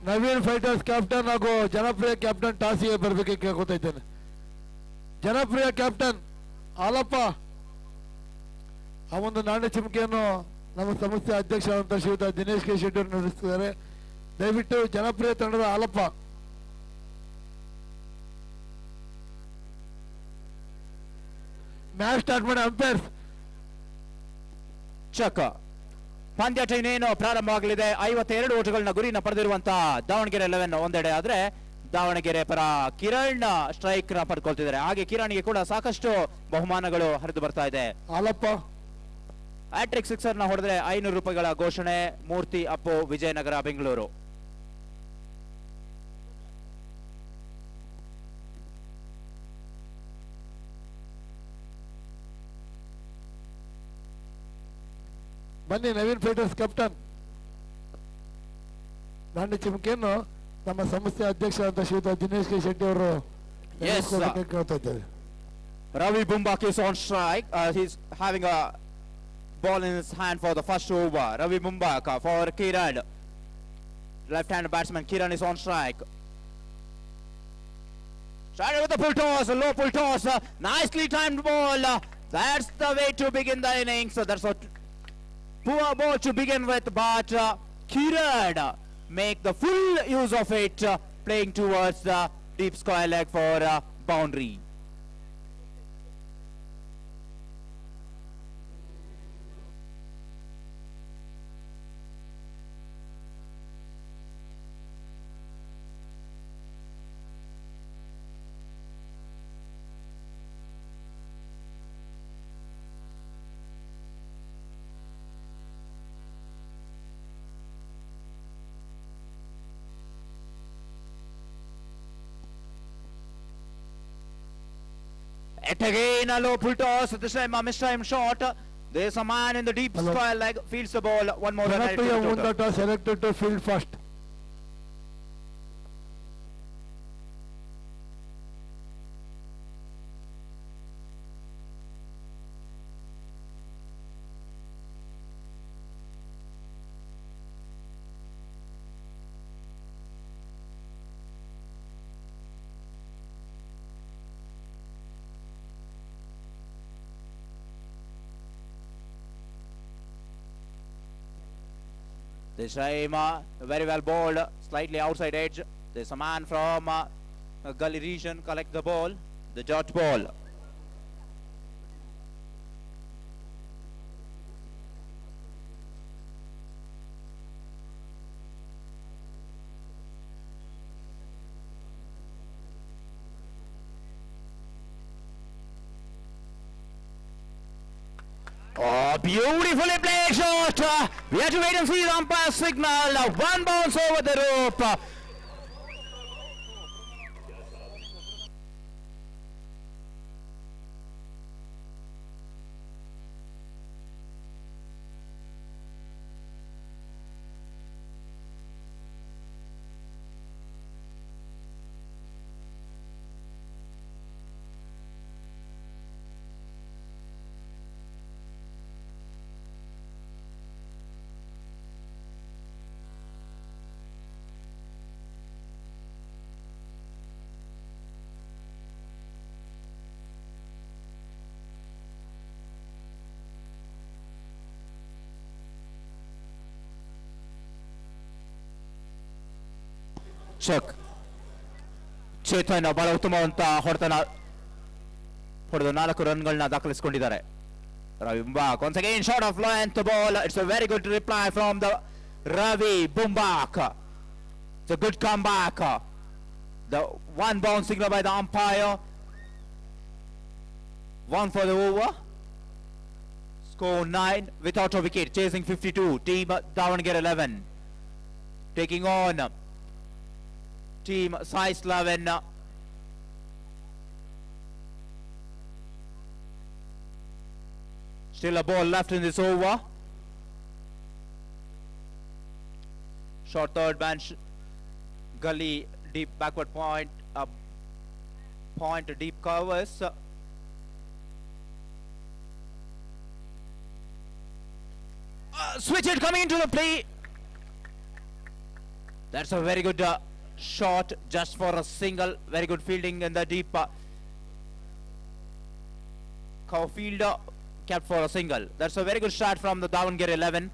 ನವೀನ್ ಫೈಟರ್ಸ್ ಕ್ಯಾಪ್ಟನ್ ಹಾಗೂ ಜನಪ್ರಿಯ ಕ್ಯಾಪ್ಟನ್ ಟಾಸಿಗೆ ಬರಬೇಕು ಕೇಳ್ಕೊತಾ ಇದ್ದೇನೆ. ಜನಪ್ರಿಯ ಕ್ಯಾಪ್ಟನ್ ಹಾಲಪ್ಪ ಆ ಒಂದು ನಾಣ್ಯ ಚಿಮ್ಕೆಯನ್ನು ನಮ್ಮ ಸಂಸ್ಥೆ ಅಧ್ಯಕ್ಷರಾದಂತಹ ಶ್ರೀಯುತ ದಿನೇಶ್ ಕೆ ಶೆಟ್ಟಿ ಅವರು ನಡೆಸುತ್ತಿದ್ದಾರೆ. ದಯವಿಟ್ಟು ಜನಪ್ರಿಯ ತಂಡದ ಹಾಲಪ್ಪ. ಮ್ಯಾಚ್ ಸ್ಟಾರ್ಟ್ ಮಾಡಿ. ಅಂಪೈರ್ಸ್ ಚಕ ಪಂದ್ಯಾಟ ಇನ್ನೇನು ಪ್ರಾರಂಭವಾಗಲಿದೆ. 52 ಓಟಗಳನ್ನ ಗುರಿನ ಪಡೆದಿರುವಂತಹ ದಾವಣಗೆರೆ 11 ಒಂದೆಡೆ ಆದ್ರೆ ದಾವಣಗೆರೆ ಪರ ಕಿರಣ್ ಸ್ಟ್ರೈಕ್ ನ ಪಡ್ಕೊಳ್ತಿದ್ದಾರೆ. ಹಾಗೆ ಕಿರಣ್ಗೆ ಕೂಡ ಸಾಕಷ್ಟು ಬಹುಮಾನಗಳು ಹರಿದು ಬರ್ತಾ ಇದೆ. ಹಾಲಪ್ಪ ಹ್ಯಾಟ್ರಿಕ್ ಸಿಕ್ಸರ್ ನ ಹೊಡೆದ್ರೆ 500 ರೂಪಾಯಿಗಳ ಘೋಷಣೆ. ಮೂರ್ತಿ ಅಪ್ಪು, ವಿಜಯನಗರ, ಬೆಂಗಳೂರು. ಬನ್ನಿ ನವೀನ್ ಫೈಟರ್ಸ್ ಕ್ಯಾಪ್ಟನ್. ನಾಣ್ಯ ಚಿಮ್ಕೆಯನ್ನು ನಮ್ಮ ಸಂಸ್ಥೆ ಅಧ್ಯಕ್ಷರಾದ ಶ್ರೀಯುತ ದಿನೇಶ್ ಕೆ ಶೆಟ್ಟಿ ಅವರು Yes, sir. ಕೇಳ್ತಾ ಇದ್ದಾರೆ. Ravi Bumbak is on strike. He's having a ball in his hand for the first over. Ravi Bumbak for Kiran. Left-handed batsman Kiran is on strike. Started with the pull toss, a low pull toss. Nicely timed ball. That's the way to begin the innings. That's a poor ball to begin with, but Kiran make the full use of it, playing towards the deep square leg for boundary. Yet again a low pull toss. This time a mistimed shot. There's a man in the deep Hello. square leg. Fields the ball. One more run. added to ಜನಪ್ರಿಯ the total. ಮುಂದಾಟ selected to field first. This time very well bowled, slightly outside edge. There's a man from gully region collect the ball, the dot ball. Oh, beautifully played shot. We have to wait and see the umpire signal. One bounce over the rope. Check Chetan ಬಹಳ ಉತ್ತಮವಂತ ಹೊಡೆದು 4 ರನ್ಗಳನ್ನ ದಾಖಲಿಸಿಕೊಂಡಿದ್ದಾರೆ. Ravi Bumbak once again shot of length ball. It's a very good reply from the Ravi Bumbak. It's a good comeback. The one bounce signal by the umpire. One for the over. Score 9 without a wicket. Chasing 52. Team Davangere 11 taking on Team Size 11. Still a ball left in this over. Short third bench. Gully deep backward point. Point deep covers. Switch it coming into the play. That's a very good shot just for a single. Very good fielding in the deep cover field, kept for a single. That's a very good start from the Davangere 11.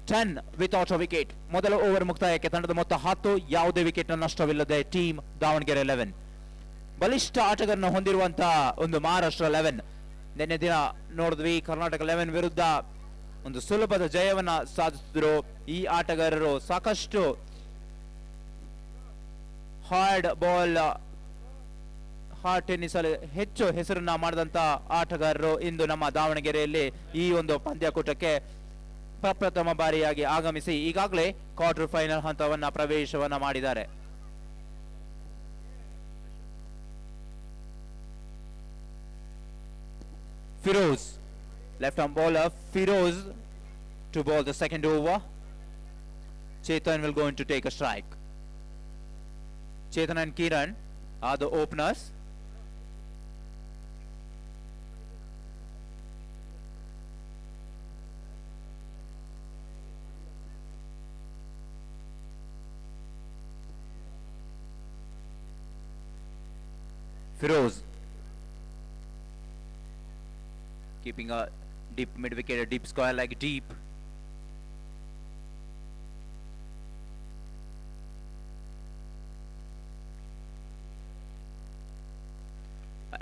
10 without a wicket. ಮೊದಲ over ಮುಕ್ತಾಯಕ್ಕೆ ತಂಡದ ಮೊತ್ತ 10, ಯಾವುದೇ wicket ನಷ್ಟವಿಲ್ಲದೆ team Davanagere 11. ಬಲಿಷ್ಠ ಆಟಗಾರನ ಹೊಂದಿರುವಂತಹ ಒಂದು ಮಹಾರಾಷ್ಟ್ರ 11. ನಿನ್ನೆ ದಿನ ನೋಡಿದ್ವಿ ಕರ್ನಾಟಕ 11 ವಿರುದ್ಧ ಒಂದು ಸುಲಭದ ಜಯವನ್ನ ಸಾಧಿಸಿದ್ರು. ಈ ಆಟಗಾರರು ಸಾಕಷ್ಟು ಹಾರ್ಡ್ ಬಾಲ್ ಹಾರ್ಡ್ ಟೆನ್ನಿಸ್ ಅಲ್ಲಿ ಹೆಚ್ಚು ಹೆಸರನ್ನ ಮಾಡಿದಂತ ಆಟಗಾರರು ಇಂದು ನಮ್ಮ ದಾವಣಗೆರೆಯಲ್ಲಿ ಈ ಒಂದು ಪಂದ್ಯಾಕೂಟಕ್ಕೆ ಪ್ರಪ್ರಥಮ ಬಾರಿಯಾಗಿ ಆಗಮಿಸಿ ಈಗಾಗಲೇ ಕ್ವಾರ್ಟರ್ ಫೈನಲ್ ಹಂತವನ್ನ ಪ್ರವೇಶವನ್ನ ಮಾಡಿದ್ದಾರೆ. Firoz, left arm bowler Firoz to bowl the second over. Chetan will go in to take a strike. Chetan and Kiran are the openers. Firoz keeping a deep mid wicket, a deep square like deep.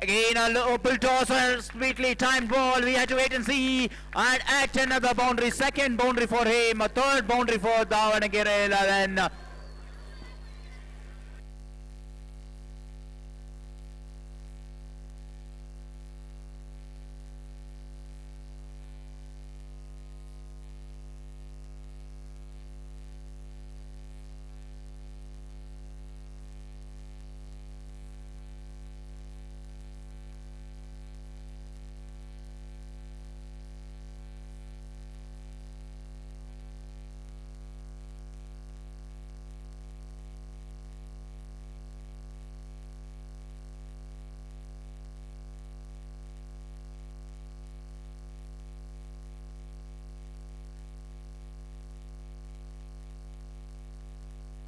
Again a low pull toss and sweetly timed ball. We had to wait and see and act another boundary. Second boundary for him, a third boundary for Davangere 11.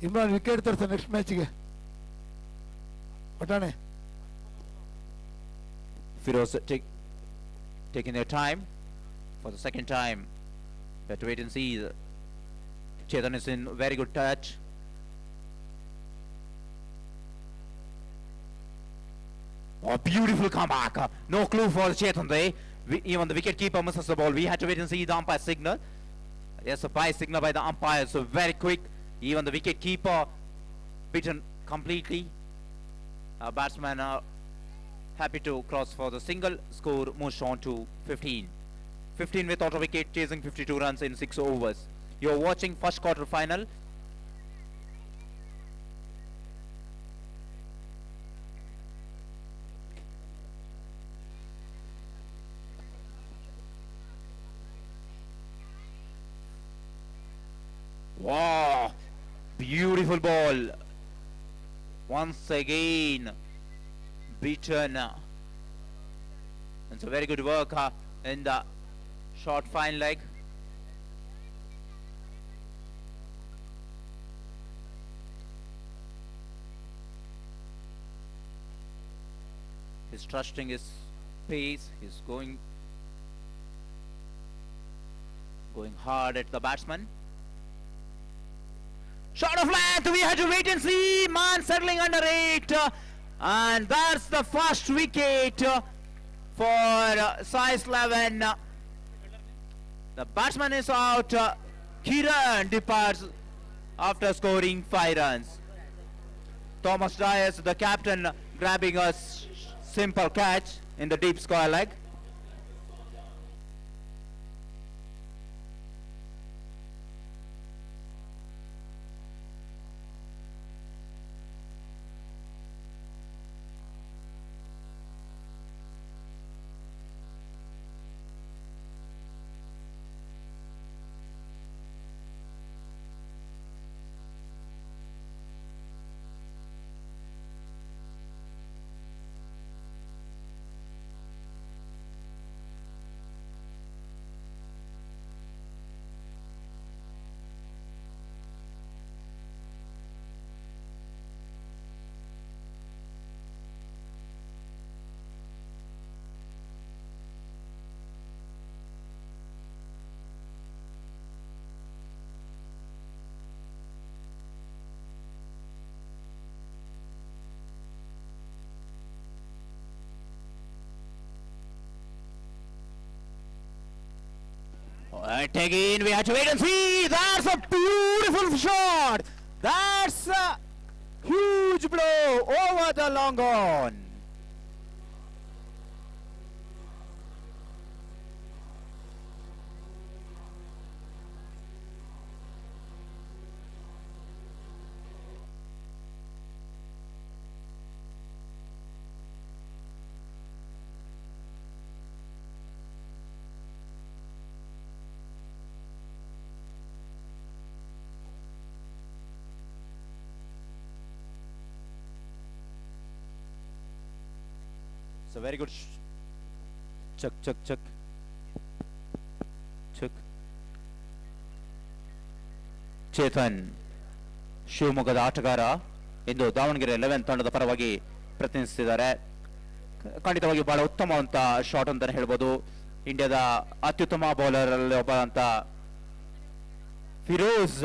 Imran wicket ತರ್ತಾರೆ next ಮ್ಯಾಚ್ಗೆ ಪಟಾಣೆ. Firoz taking their time for the second time. We have to wait and see. Chetan is in very good touch. Oh, beautiful comeback. No clue for Chetan there. Even the wicket keeper misses the ball. We had to wait and see the umpire signal. Yes, a bye signal by the umpire. So very quick. Even the wicket keeper beaten completely. Batsman happy to cross for the single. Score moves on to 15. 15 without a wicket, chasing 52 runs in 6 overs. You're watching first quarter final. Wow, beautiful ball. Once again beaten. It's a very good work in the short fine leg. He's trusting his pace. He's going hard at the batsman. Shot of length, we had to wait and see. Man settling under it. And that's the first wicket for size 11. The batsman is out. Kiran departs after scoring 5 runs. Thomas Dias, the captain, grabbing a simple catch in the deep square leg. And again, we have to wait and see. That's a beautiful shot. That's a huge blow over the long on. It's a very good chuck. Chetan ಶಿವಮೊಗ್ಗದ ಆಟಗಾರ ಇಂದು ದಾವಣಗೆರೆ 11 ತಂಡದ ಪರವಾಗಿ ಪ್ರತಿನಿಧಿಸಿದ್ದಾರೆ. ಖಂಡಿತವಾಗಿ ಬಹಳ ಉತ್ತಮವಂತ shot ಅಂತಾನೆ ಹೇಳ್ಬೋದು. ಇಂಡಿಯಾದ ಅತ್ಯುತ್ತಮ ಬೌಲರ್ ಅಲ್ಲಿ ಒಬ್ಬ ಅಂತ ಫಿರೋಜ್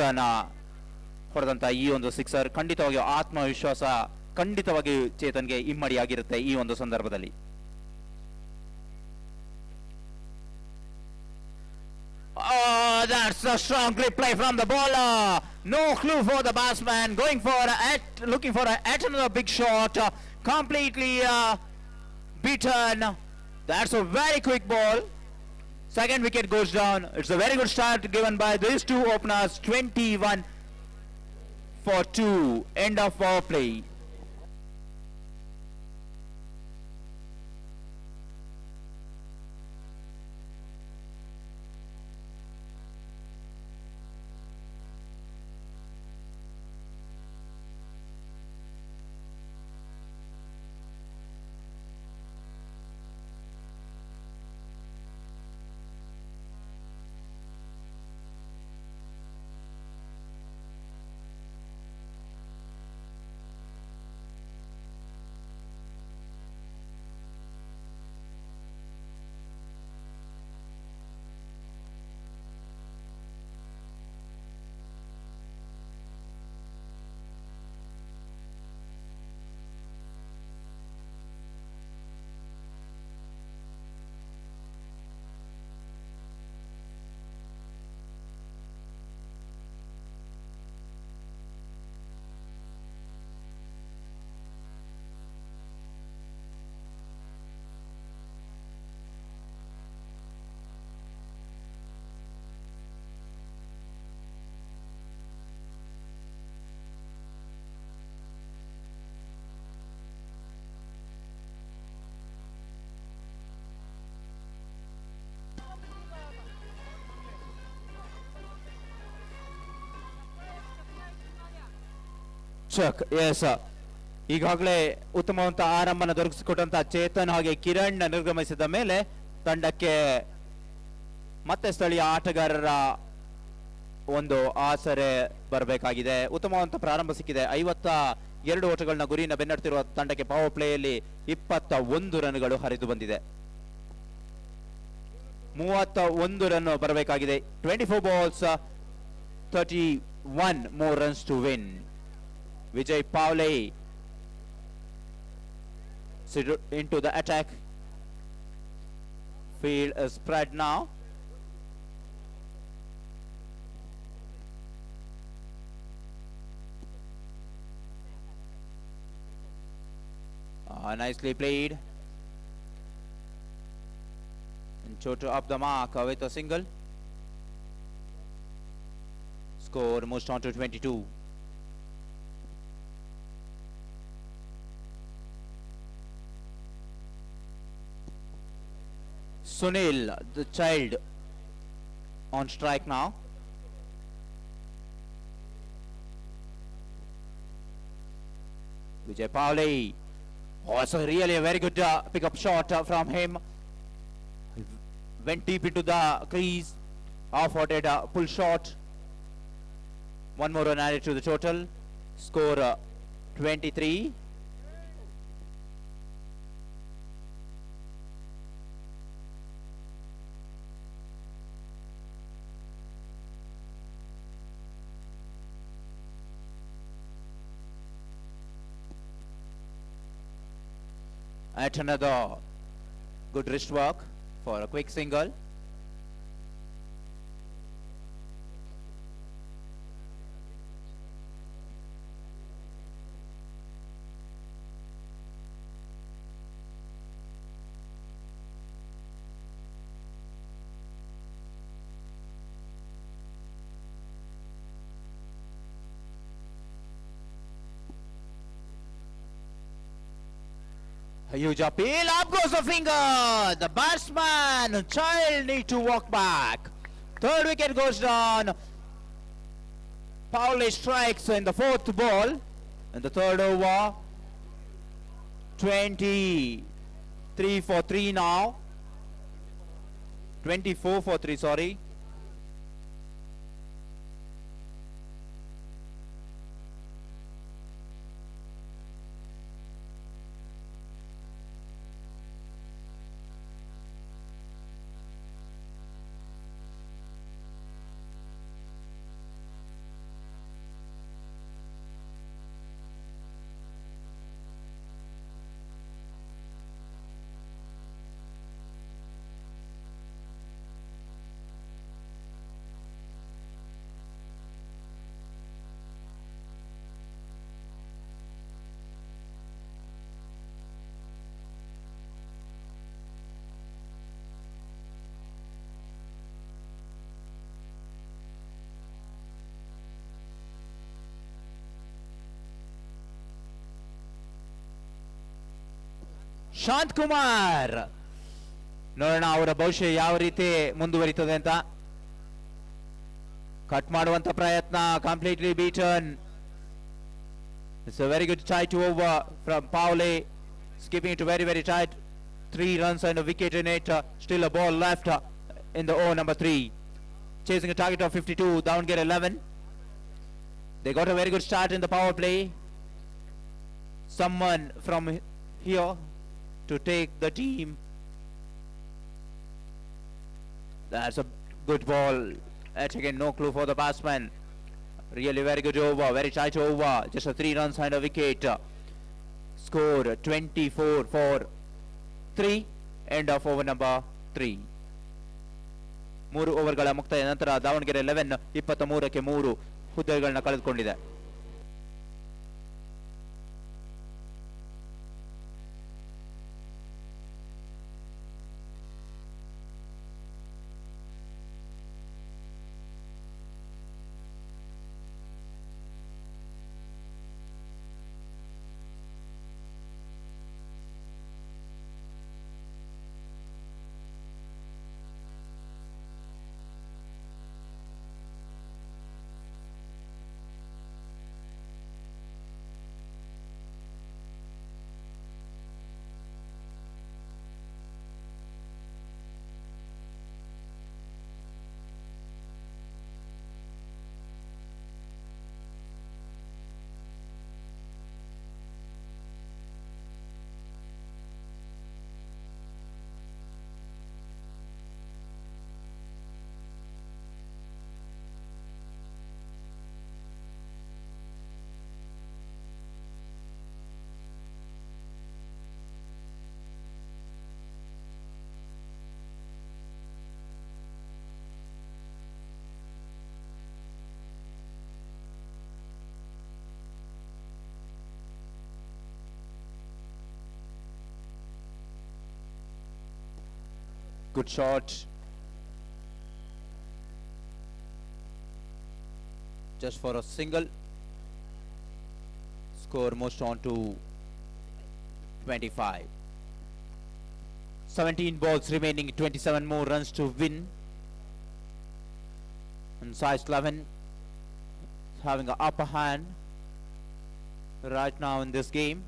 ಹೊಡೆದಂತ ಈ ಒಂದು ಸಿಕ್ಸರ್ ಖಂಡಿತವಾಗಿ ಆತ್ಮವಿಶ್ವಾಸ ಖಂಡಿತವಾಗಿ ಚೇತನ್ಗೆ ಇಮ್ಮಡಿಯಾಗಿರುತ್ತೆ ಈ ಒಂದು ಸಂದರ್ಭದಲ್ಲಿ. Oh, that's a strong grip play from the bowler. No clue for the batsman. Looking for another big shot. Completely beaten. That's a very quick ball. Second wicket goes down. It's a very good start given by these two openers. 21 for 2. End of power play. ಚಕ್ ಎಸ್ ಈಗಾಗಲೇ ಉತ್ತಮವಂತ ಆರಂಭನ ದೊರಕಿಸಿಕೊಟ್ಟಂತ ಚೇತನ್ ಹಾಗೆ ಕಿರಣ್ ನಿರ್ಗಮಿಸಿದ ಮೇಲೆ ತಂಡಕ್ಕೆ ಮತ್ತೆ ಸ್ಥಳೀಯ ಆಟಗಾರರ ಒಂದು ಆಸರೆ ಬರಬೇಕಾಗಿದೆ. ಉತ್ತಮವಂತ ಪ್ರಾರಂಭ ಸಿಕ್ಕಿದೆ. 52 ಓಟಗಳನ್ನ ಗುರಿನ ಬೆನ್ನಡ್ತಿರುವ ತಂಡಕ್ಕೆ ಪವರ್ ಪ್ಲೇಯಲ್ಲಿ 21 ರನ್ಗಳು ಹರಿದು ಬಂದಿದೆ. 31 ರನ್ ಬರಬೇಕಾಗಿದೆ. 24 balls, 31 more runs to win. Vijay Pavle into the attack. Field is spread now. Nicely played. And Chotu up the mark with a single. Score moves on to 22. Sunil, the child, on strike now. Vijay Pavle. Also really a very good pick-up shot from him. Went deep into the crease. Afforded a pull shot. One more run added to the total. Score 23. At another good wrist work for a quick single. A huge appeal, up goes the finger. The batsman, Child, need to walk back. Third wicket goes down. Pavle strikes in the fourth ball. In the third over, 23 for 3 now. 24 for 3, sorry. Shanth Kumar, ನೋಡೋಣ ಅವರ ಭವಿಷ್ಯ ಯಾವ ರೀತಿ ಮುಂದುವರಿತದೆ ಅಂತ. Cut ಮಾಡುವಂತ ಪ್ರಯತ್ನ, completely beaten. It's a very good tight over from Pavle, skipping it very, very tight. 3 runs and a wicket in it. Still a ball left in the over number 3. Chasing a target of 52, Davangere 11. They got a very good start in the power play. Someone from here to take the team. That's a good ball. That's again no clue for the batsman. Really very good over, very tight over. Just a 3 runs and a wicket. Score 24 for 3. End of over number 3. 3 ಓವರ್ಗಳ ಮುಕ್ತಾಯ ನಂತರ ದಾವಣಗೆರೆ 11 23ಕ್ಕೆ 3 ಹುದ್ದೆಗಳನ್ನ ಕಳೆದುಕೊಂಡಿದೆ. Good shot. Just for a single. Score moves on to 25. 17 balls remaining, 27 more runs to win. And Size 11 having an upper hand right now in this game.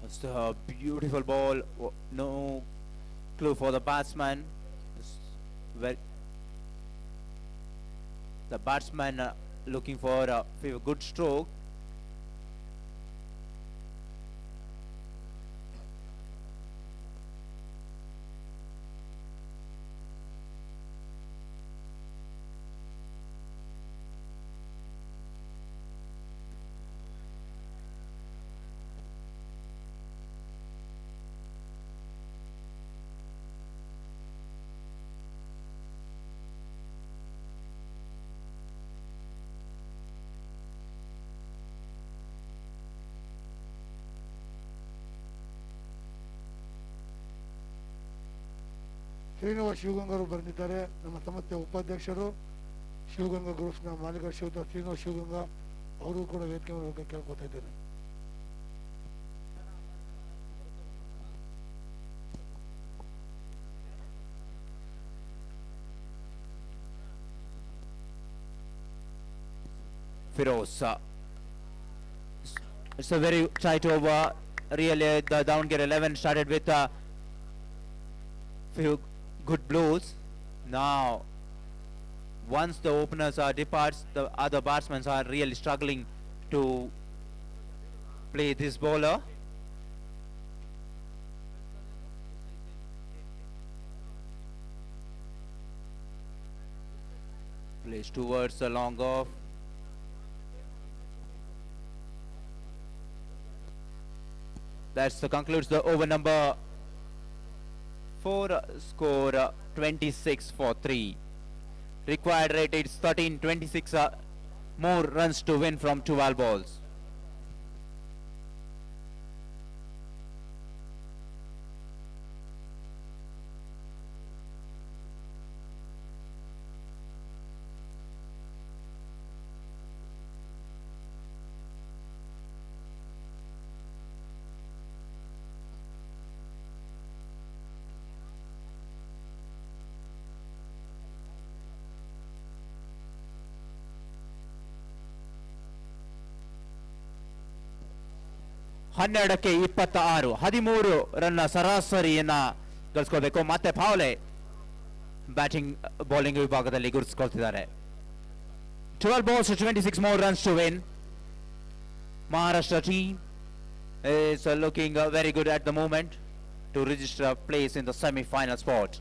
It's a beautiful ball. No clue for the batsman. The batsman looking for a good stroke. Srinivas ಶಿವಗಂಗರು ಬಂದಿದ್ದಾರೆ. ನಮ್ಮ ಸಂಸ್ಥೆ ಉಪಾಧ್ಯಕ್ಷರು ಶಿವಗಂಗಾ ಗ್ರೂಪ್ಸ್ನ ಮಾಲೀಕ ಶ್ರೀನಿವಾಸ್ ಶಿವಗಂಗಾ ಅವರು ಕೂಡ ವೇದಿಕೆ ಮೇಲೆ ಕೇಳ್ಕೊತಾ ಇದ್ದೇನೆ. Firoz. It's a very tight over. Really, the Davangere 11 started with a few good blows. Now, once the openers departs, the other batsmen are really struggling to play this bowler. Plays towards the long off. That concludes the over number 4. Score 26 for 3. Required rate is 13. 26 more runs to win from 12 balls. ಹನ್ನೆರಡಕ್ಕೆ 26 13 ರನ್ನ ಸರಾಸರಿಯನ್ನ ಗಳಿಸ್ಕೊಳ್ಬೇಕು. ಮತ್ತೆ ಪಾವ್ಲೆ batting bowling ವಿಭಾಗದಲ್ಲಿ ಗುರುತಿಸಿಕೊಳ್ತಿದ್ದಾರೆ. 12 balls to 26 more runs to win. Maharashtra team is looking very good at the moment to register a place in the semi-final spot.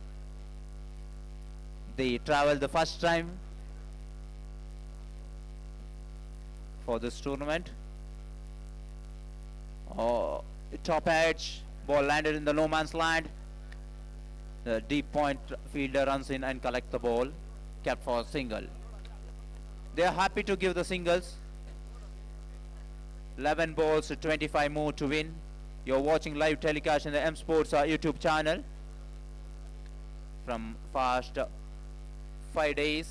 They travel the first time for this tournament. Oh, top edge, ball landed in the no man's land. The deep point fielder runs in and collects the ball, kept for a single. They are happy to give the singles. 11 balls to 25 more to win. You're watching live telecast in the M Sports YouTube channel from past 5 days.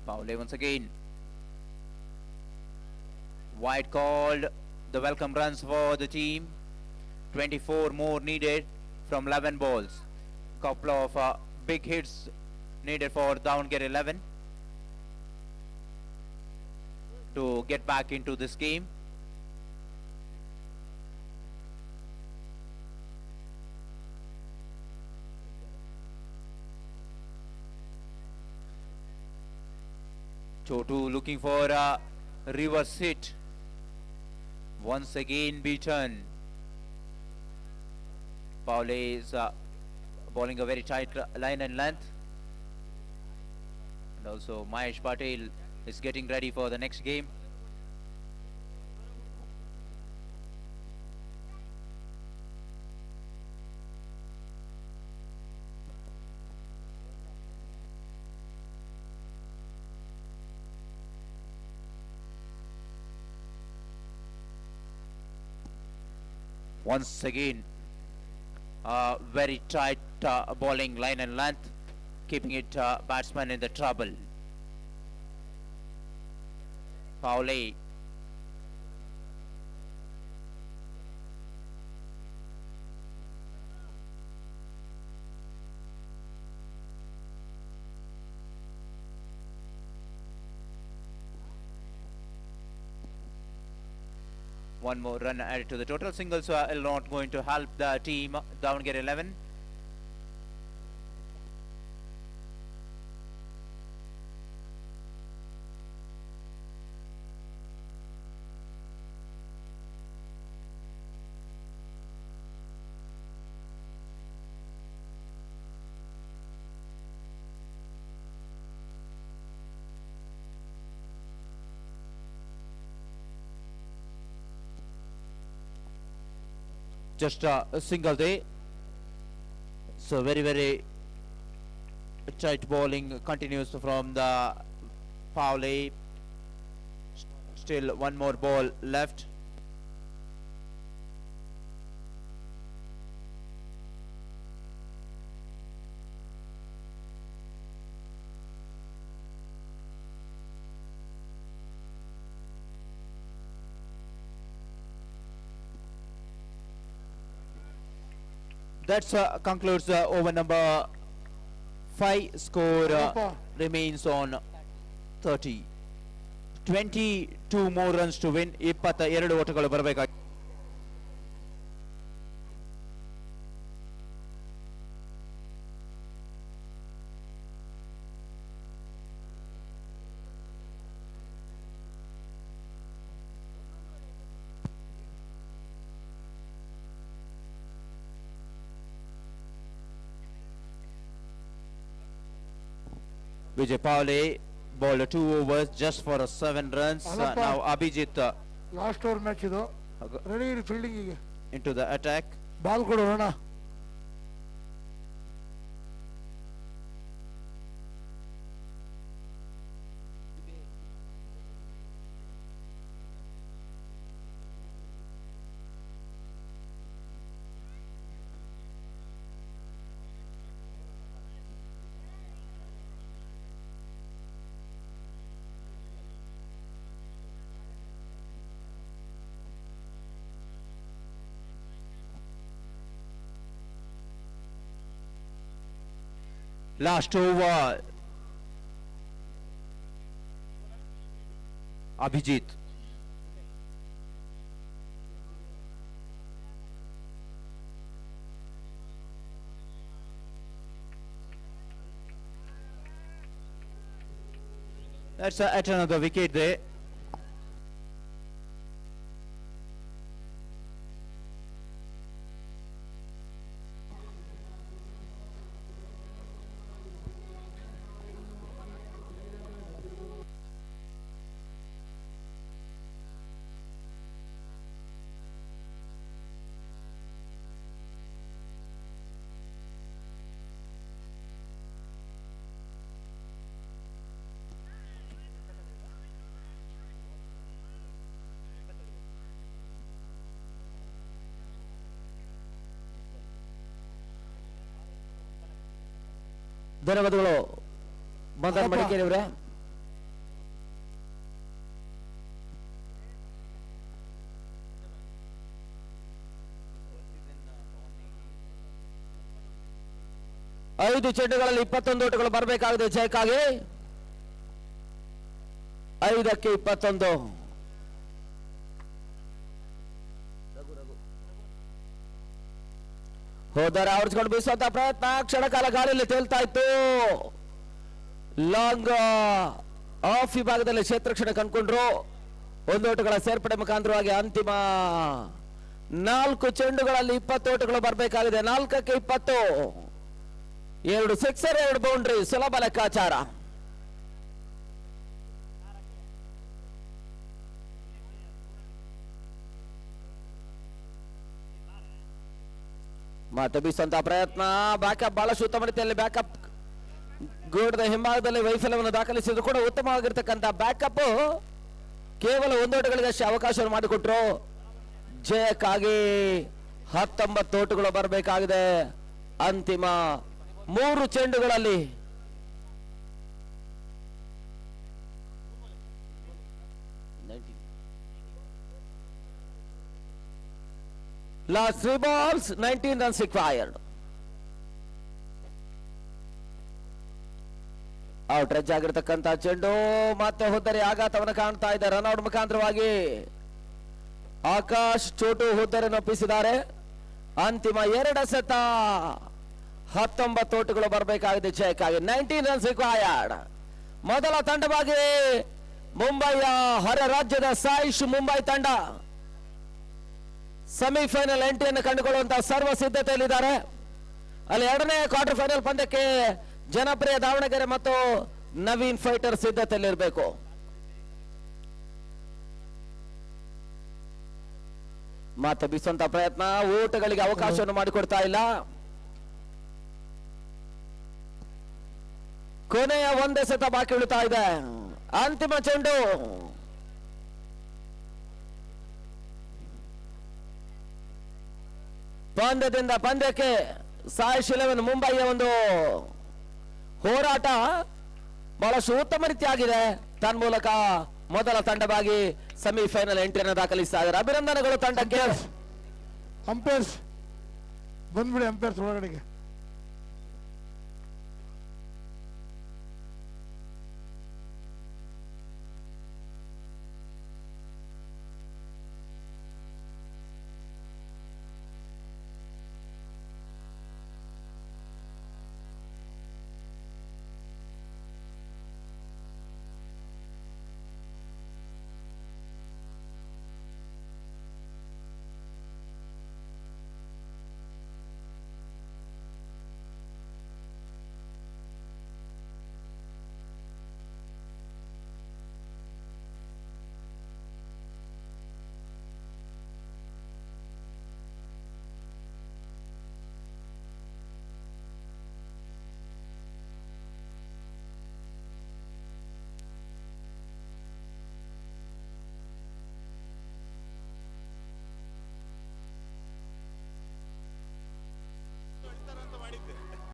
Paule once again. Wide called. The welcome runs for the team. 24 more needed from 11 balls. Couple of big hits needed for Davangere 11 to get back into this game. Chotu looking for a reverse hit. Once again beaten. Paule is bowling a very tight line and length. And also Mahesh Patel is getting ready for the next game. Once again, very tight bowling line and length, keeping it batsman in the trouble. Pauley. One more run added to the total. Singles are not going to help the team. Davangere 11. Just a single day, so very tight bowling continues from the Pauley. Still one more ball left. That concludes over number 5. Score remains on 30. 22 more runs to win. 22 ಓಟಗಳು ಬರಬೇಕಾಗಿದೆ. Vijay Pauley bowled 2 overs just for 7 runs. Now Abhijit last over match ಇದು. Ready fielding ಗೆ into the attack. Ball ಕೊಡು ಅಣ್ಣ. Last over. Abhijit. That's at another wicket there. ಧನ್ಯವಾದಗಳು ಮಂದನ್ ಮಡಿಕೇರಿ ಅವರೇ. ಐದು ಚೆಂಡುಗಳಲ್ಲಿ 21 ಓಟಗಳು ಬರಬೇಕಾಗಿದೆ ಜಯಕ್ಕಾಗಿ. 5ಕ್ಕೆ 21. ಹೋದರೆ ಆವರಿಸಿಕೊಂಡು ಬೀಸುವಂತ ಪ್ರಯತ್ನ ಕ್ಷಣಕಾಲ ಗಾಳಿಯಲ್ಲಿ ತೇಲ್ತಾ ಇತ್ತು. ಲಾಂಗ್ ಆಫ್ ವಿಭಾಗದಲ್ಲಿ ಕ್ಷೇತ್ರ ಕನ್ಕೊಂಡ್ರು. 1 ಓಟಗಳ ಸೇರ್ಪಡೆ ಮುಖಾಂತರವಾಗಿ ಅಂತಿಮ 4 ಚೆಂಡುಗಳಲ್ಲಿ 20 ಓಟಗಳು ಬರಬೇಕಾಗಿದೆ. 4ಕ್ಕೆ 20. 2 ಸಿಕ್ಸರ್ 2 ಬೌಂಡ್ರಿ, ಸುಲಭ ಲೆಕ್ಕಾಚಾರ. ಮತ್ತೆ ಬೀಸುವಂತ ಪ್ರಯತ್ನ. ಬ್ಯಾಕಪ್ ಬಹಳಷ್ಟು ಉತ್ತಮ ರೀತಿಯಲ್ಲಿ ಬ್ಯಾಕಪ್ ಗೋಡದ ಹಿಂಭಾಗದಲ್ಲಿ ವೈಫಲ್ಯವನ್ನು ದಾಖಲಿಸಿದ್ರು ಕೂಡ ಉತ್ತಮವಾಗಿರ್ತಕ್ಕಂಥ ಬ್ಯಾಕಪ್. ಕೇವಲ 1 ಓಟಗಳಿಗಷ್ಟೇ ಅವಕಾಶವನ್ನು ಮಾಡಿಕೊಟ್ರು. ಜಯಕ್ಕಾಗಿ 19 ಓಟುಗಳು ಬರಬೇಕಾಗಿದೆ ಅಂತಿಮ 3 ಚೆಂಡುಗಳಲ್ಲಿ. Last 3 balls, 19 runs required. Out ರೆಜ್ ಆಗಿರ್ತಕ್ಕಂಥ ಚೆಂಡು ಮತ್ತೆ ಹುದ್ದರಿ ಆಘಾತವನ್ನು ಕಾಣ್ತಾ ಇದೆ. ರನ್ಔಟ್ ಮುಖಾಂತರವಾಗಿ ಆಕಾಶ್ ಚೋಟು ಹುದ್ದರನ್ನು ಒಪ್ಪಿಸಿದ್ದಾರೆ. ಅಂತಿಮ 2 ಎಸೆತ 19 ಓಟುಗಳು ಬರಬೇಕಾಗಿದೆ ಜಯಕ್ಕಾಗಿ. 19 ರನ್ಸ್ ರಿಕ್ವೈರ್ಡ್. ಮೊದಲ ತಂಡವಾಗಿ ಮುಂಬೈಯ ಹೊರ ರಾಜ್ಯದ ಸಾಯಿಶ್ ಮುಂಬೈ ತಂಡ ಸೆಮಿಫೈನಲ್ ಎಂಟ್ರಿಯನ್ನು ಕಂಡುಕೊಳ್ಳುವಂತಹ ಸರ್ವ ಸಿದ್ಧತೆಯಲ್ಲಿದ್ದಾರೆ. ಅಲ್ಲಿ ಎರಡನೇ ಕ್ವಾರ್ಟರ್ ಫೈನಲ್ ಪಂದ್ಯಕ್ಕೆ ಜನಪ್ರಿಯ ದಾವಣಗೆರೆ ಮತ್ತು ನವೀನ್ ಫೈಟರ್ ಸಿದ್ಧತೆಯಲ್ಲಿರಬೇಕು. ಮತ್ತೆ ಬೀಸುವಂತ ಪ್ರಯತ್ನ, ಓಟಗಳಿಗೆ ಅವಕಾಶವನ್ನು ಮಾಡಿಕೊಡ್ತಾ ಇಲ್ಲ. ಕೊನೆಯ 1 ಎಸೆತ ಬಾಕಿ ಉಳಿತಾ ಇದೆ. ಅಂತಿಮ ಚೆಂಡು ಪಂದ್ಯದಿಂದ ಪಂದ್ಯಕ್ಕೆ ಸಾಯಿಶ್ 11 ಮುಂಬೈಯ ಒಂದು ಹೋರಾಟ ಬಹಳಷ್ಟು ಉತ್ತಮ ರೀತಿಯಾಗಿದೆ. ತನ್ಮೂಲಕ ಮೊದಲ ತಂಡವಾಗಿ ಸೆಮಿಫೈನಲ್ ಎಂಟ್ರಿಯನ್ನು ದಾಖಲಿಸ್ತಾ ಇದ್ದಾರೆ. ಅಭಿನಂದನೆಗಳು ತಂಡಕ್ಕೆ. ಅಂಪೈರ್ಸ್ ಬಂದ್ಬಿಡಿ, ಅಂಪೈರ್ಸ್ ಒಳಗಡೆಗೆ.